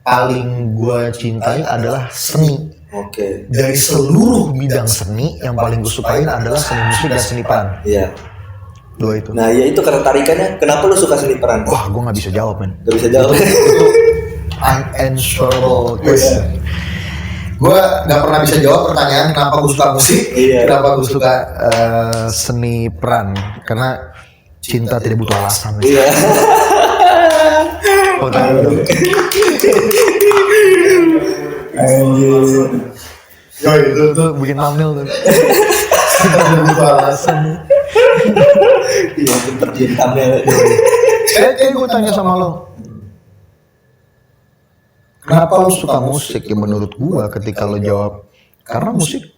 paling gue cintai adalah seni. Oke. Dari seluruh bidang seni yang paling gue sukain adalah seni musik dan seni peran. Iya. Dua itu. Nah, ya itu ketertarikannya. Kenapa lu suka seni peran? Wah, gue nggak bisa jawab, men. Gak bisa jawab. Itu unanswerable question. Gue nggak pernah bisa jawab pertanyaan kenapa gue suka musik, kenapa gue suka seni peran. Karena cinta tidak butuh alasan. Iya. Oh, tanya dulu. Anjir. Yo, itu tuh bikin thumbnail tuh. Cinta tidak butuh alasan. Iya, pinter cintamnya. Kayak gue tanya sama lo, kenapa lo suka musik? Ya menurut gue ketika lo jawab, karena musik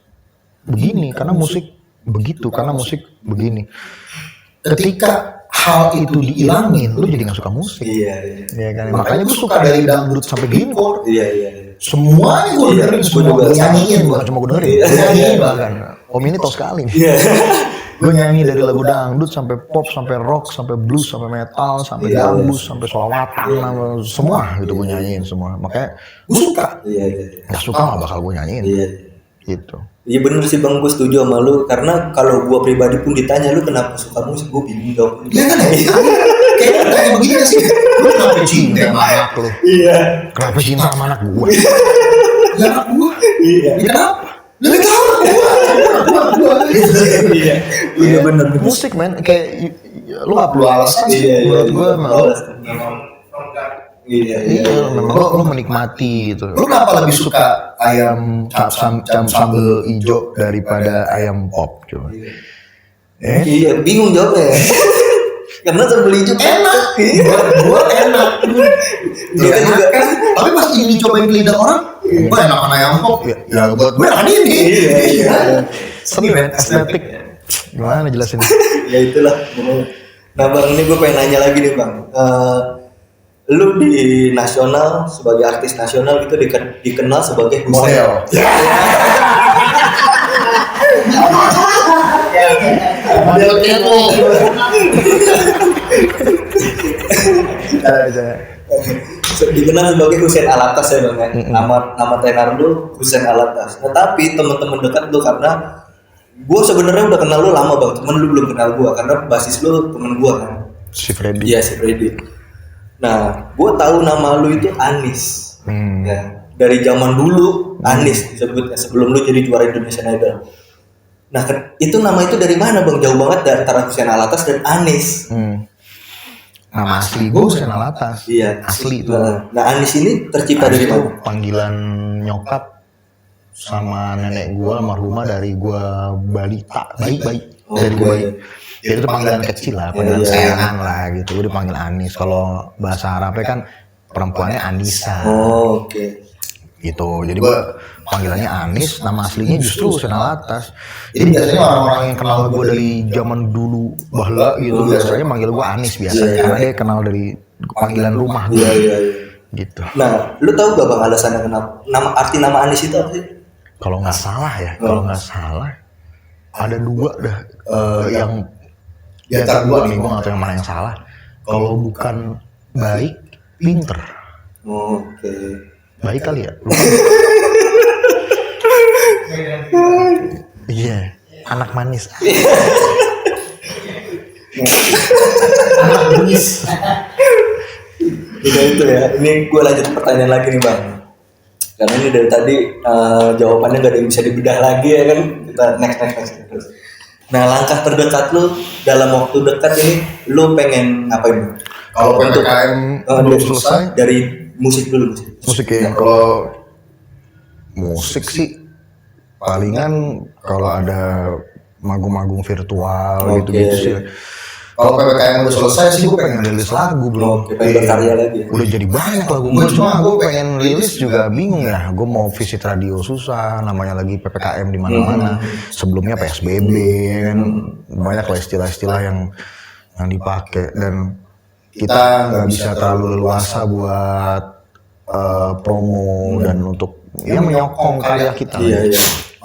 begini, karena musik begitu, karena musik begini. Ketika hal itu dihilangin, lo jadi gak suka musik. Iya. Ya kan? Makanya gue suka dari dangdut sampai greencore. Iya. Semuanya gue dengerin, semua gue nyanyiin, bukan cuma gue dengerin. Gue nyanyiin bahkan. Om ini tau sekali. Iya. Gue nyanyi dari lagu dangdut sampai pop, sampai rock, sampai blues, sampai metal, sampai gambus, sampai sholawatan, semua gitu gue nyanyiin semua. Makanya gue suka. Iya. Gak suka gak bakal gue nyanyiin. Iya. Gitu. Iya bener sih Bang, gue setuju sama lu. Karena kalau gue pribadi pun ditanya lu kenapa suka musik, gue bingung jawabnya. Iya kan? Kayak begini sih. Lu kenapa cinta sama anak lu? Iya. Kenapa cinta sama anak gue? Ya anak gue. Iya. Kenapa? Dari tahu gue. Iya. Iya bener. Musik men, kayak lu gak perlu alasan sih. Menurut gue Iya. Memang lo menikmati gitu. Lo kenapa lebih suka ayam sambal hijau daripada ayam pop coba? Iya, bingung jawabnya. Karena sambal hijau Enak, gua enak. Kita juga kan. Tapi pas ini dicobain di lidah orang, gua enakan ayam pop. Ya buat gue enakan ini. Iya. Seni men, estetik. Gimana jelasin? Ya itulah. Nah Bang, ini gue pengen nanya lagi nih Bang. Lu di nasional sebagai artis nasional gitu dikenal sebagai Model. Model kepo. Dikenal sebagai Hussein Alatas ya Bang ya. Nama tenar lu Hussein Alatas. Nah, tapi teman-teman dekat lu karena gue sebenarnya udah kenal lu lama Bang, cuman lu belum kenal gue karena basis lu temen gue kan. Si Freddy. Iya si Freddy. Nah, gue tahu nama lu itu Anis. Ya, dari zaman dulu Anis disebutnya sebelum lu jadi juara Indonesian Idol. Nah, itu nama itu dari mana Bang? Jauh banget dari antara Hussein Alatas dan Anis. Nama asli gue Hussein Alatas. Iya, asli itu. Nah, Anis ini tercipta dari mana? Panggilan nyokap sama nenek gue almarhumah dari gue balita, bayi dari gue bayi. Jadi itu panggilan kecil lah, panggilan sayangan lah gitu. Gue dipanggil Anis. Kalau bahasa Arabnya kan perempuannya Anissa. Oke. Gitu. Jadi gue panggilannya Anis. Nama aslinya justru Hussein Alatas. Jadi biasanya orang-orang yang kenal gue dari zaman dulu bahla gitu biasanya manggil gue Anis biasanya. Karena dia kenal dari panggilan rumah gue. Iya. Gitu. Nah, lu tahu gak Bang alasannya kenapa? Arti nama Anis itu apa sih? Kalau nggak salah ya, ada dua dah yang di antara dua nih, gue nggak tahu yang mana yang salah. Kalau bukan baik, pinter. Oke. Baik kali ya. Iya, anak manis. Anak manis. Udah itu ya. Ini gue lanjut pertanyaan lagi nih Bang. Karena ini dari tadi jawabannya gak ada yang bisa dibedah lagi ya kan. Kita next. Nah, langkah terdekat lu dalam waktu dekat ini lu pengen ngapain? Kalau PPKM belum selesai, dari musik dulu musik. musik ya. Kalau musik sih palingan kalau ada manggung-manggung virtual gitu-gitu sih. Kalau PPKM udah selesai sih gue pengen rilis lagu bro. Oke, pengen berkarya lagi. Udah jadi banyak lagu gue, cuma gue pengen rilis juga bingung ya. Gue mau visit radio susah, namanya lagi PPKM di mana-mana. Sebelumnya PSBB kan banyak lah istilah-istilah yang dipakai dan kita nggak bisa terlalu leluasa buat promo dan untuk ya menyokong karya kita. Iya.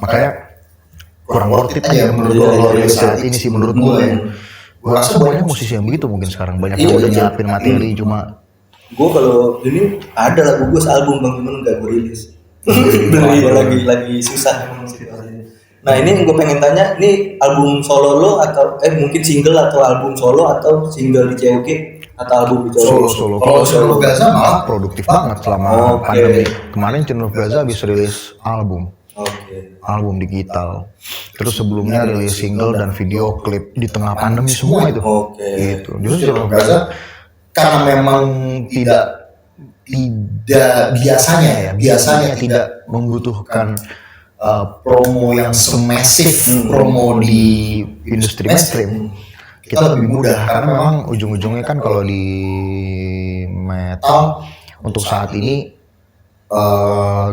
Makanya kurang worth it aja menurut gue kalau rilis saat ini sih menurut gue ya. Gue rasa banyak musisi yang begitu mungkin sekarang, banyak yang udah nyiapin materi cuma gue kalau ini ada lagu gue album Bang cuman gak gue rilis. lagi susah emang situasinya. Nah ini gue pengen tanya, ini album solo lo atau mungkin single atau album solo atau single di COK atau album di solo. Kalau Children of Gaza malah produktif banget selama pandemi. Kemarin Children of Gaza habis rilis album. Album digital. Terus sebelumnya rilis single dan video klip di tengah pandemi semua itu. Gitu. Justru Children of Gaza karena memang tidak biasanya tidak membutuhkan promo yang semasif promo di industri mainstream. Kita lebih mudah karena memang ujung-ujungnya kan kalau di metal untuk saat ini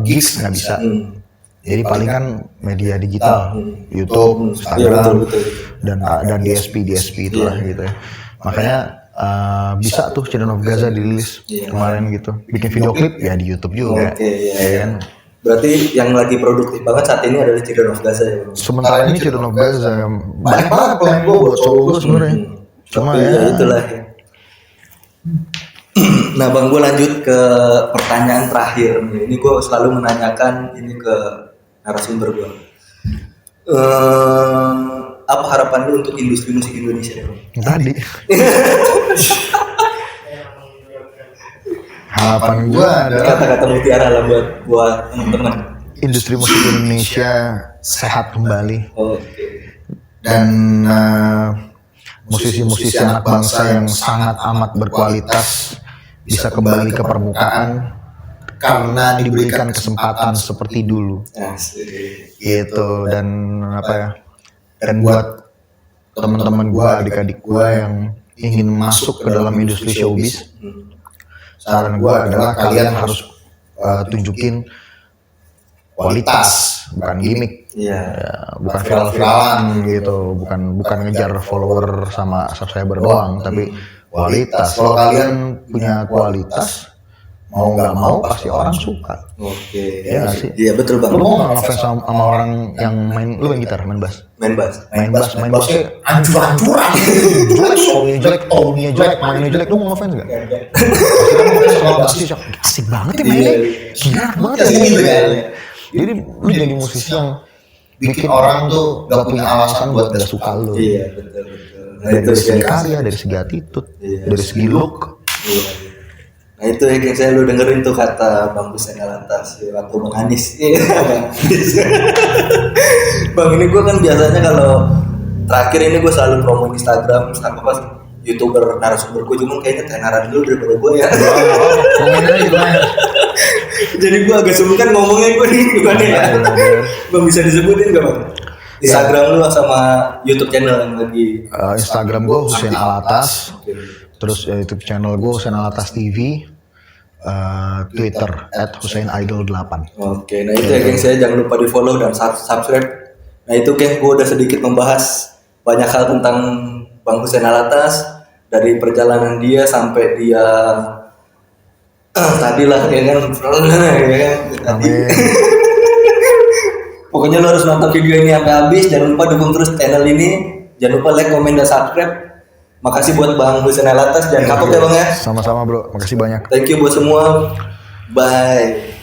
gigs nggak bisa. Jadi paling kan media digital, YouTube, Instagram, dan DSP itulah gitu ya. Makanya bisa tuh Children of Gaza dirilis kemarin gitu. Bikin video klip ya di YouTube juga. Ya kan? Berarti yang lagi produktif banget saat ini adalah Children of Gaza ya? Sementara ini Children of Gaza banyak banget plan gue buat solo gue sebenarnya. Cuma ya itulah. Nah bang, gue lanjut ke pertanyaan terakhir. Ini gue selalu menanyakan ini ke narasumber gue. Apa harapan lu untuk industri musik Indonesia? Tadi. Harapan gue adalah kata-kata mutiara lah buat teman-teman. Industri musik Indonesia sehat kembali. Dan musisi-musisi anak bangsa yang sangat amat berkualitas bisa kembali ke permukaan karena diberikan kesempatan seperti dulu. Gitu. Dan apa ya? Dan buat teman-teman gue, adik-adik gue yang ingin masuk ke dalam industri showbiz, saran gue adalah kalian harus tunjukin kualitas, bukan gimmick, bukan viral-viralan gitu, bukan ngejar follower sama subscriber doang, tapi kualitas. Kalau kalian punya kualitas, mau nggak mau pasti orang suka. Iya sih. Iya betul banget. Lu mau nggak ngefans sama orang yang lu main gitar, main bass? Main bassnya hancur-hancuran. Jelek, tone-nya jelek, mainnya jelek. Lu mau ngefans nggak? Kalau bassnya asik banget ya mainnya, gila banget ya. Jadi lu jadi musisi yang bikin orang tuh gak punya alasan buat gak suka lu. Iya betul. Dari segi karya, dari segi attitude, dari segi look. Nah itu ya guys, saya lu dengerin tuh kata Bang Hussein Alatas atau Bang Anis. Bang ini gue kan biasanya kalau terakhir ini gue selalu promo Instagram sama pas YouTuber narasumber gue, cuma kayaknya tenaran dulu daripada gue ya. Jadi gue agak sungkan ngomongnya gue nih gimana ya. Bang bisa disebutin gak Bang? Instagram lu sama YouTube channel yang lagi. Instagram gue Hussein Alatas. Terus YouTube channel gue Hussein Alatas TV, Twitter @HusseinIdol8. Oke, nah itu ya geng, saya jangan lupa di follow dan subscribe. Nah itu geng, gue udah sedikit membahas banyak hal tentang Bang Hussein Alatas, dari perjalanan dia sampai dia tadi lah ya kan, tadi. Pokoknya lo harus nonton video ini sampai habis. Jangan lupa dukung terus channel ini. Jangan lupa like, komen, dan subscribe. Makasih buat Bang Hussein Alatas, jangan kapok ya Bang ya. Sama-sama bro, makasih banyak. Thank you buat semua. Bye.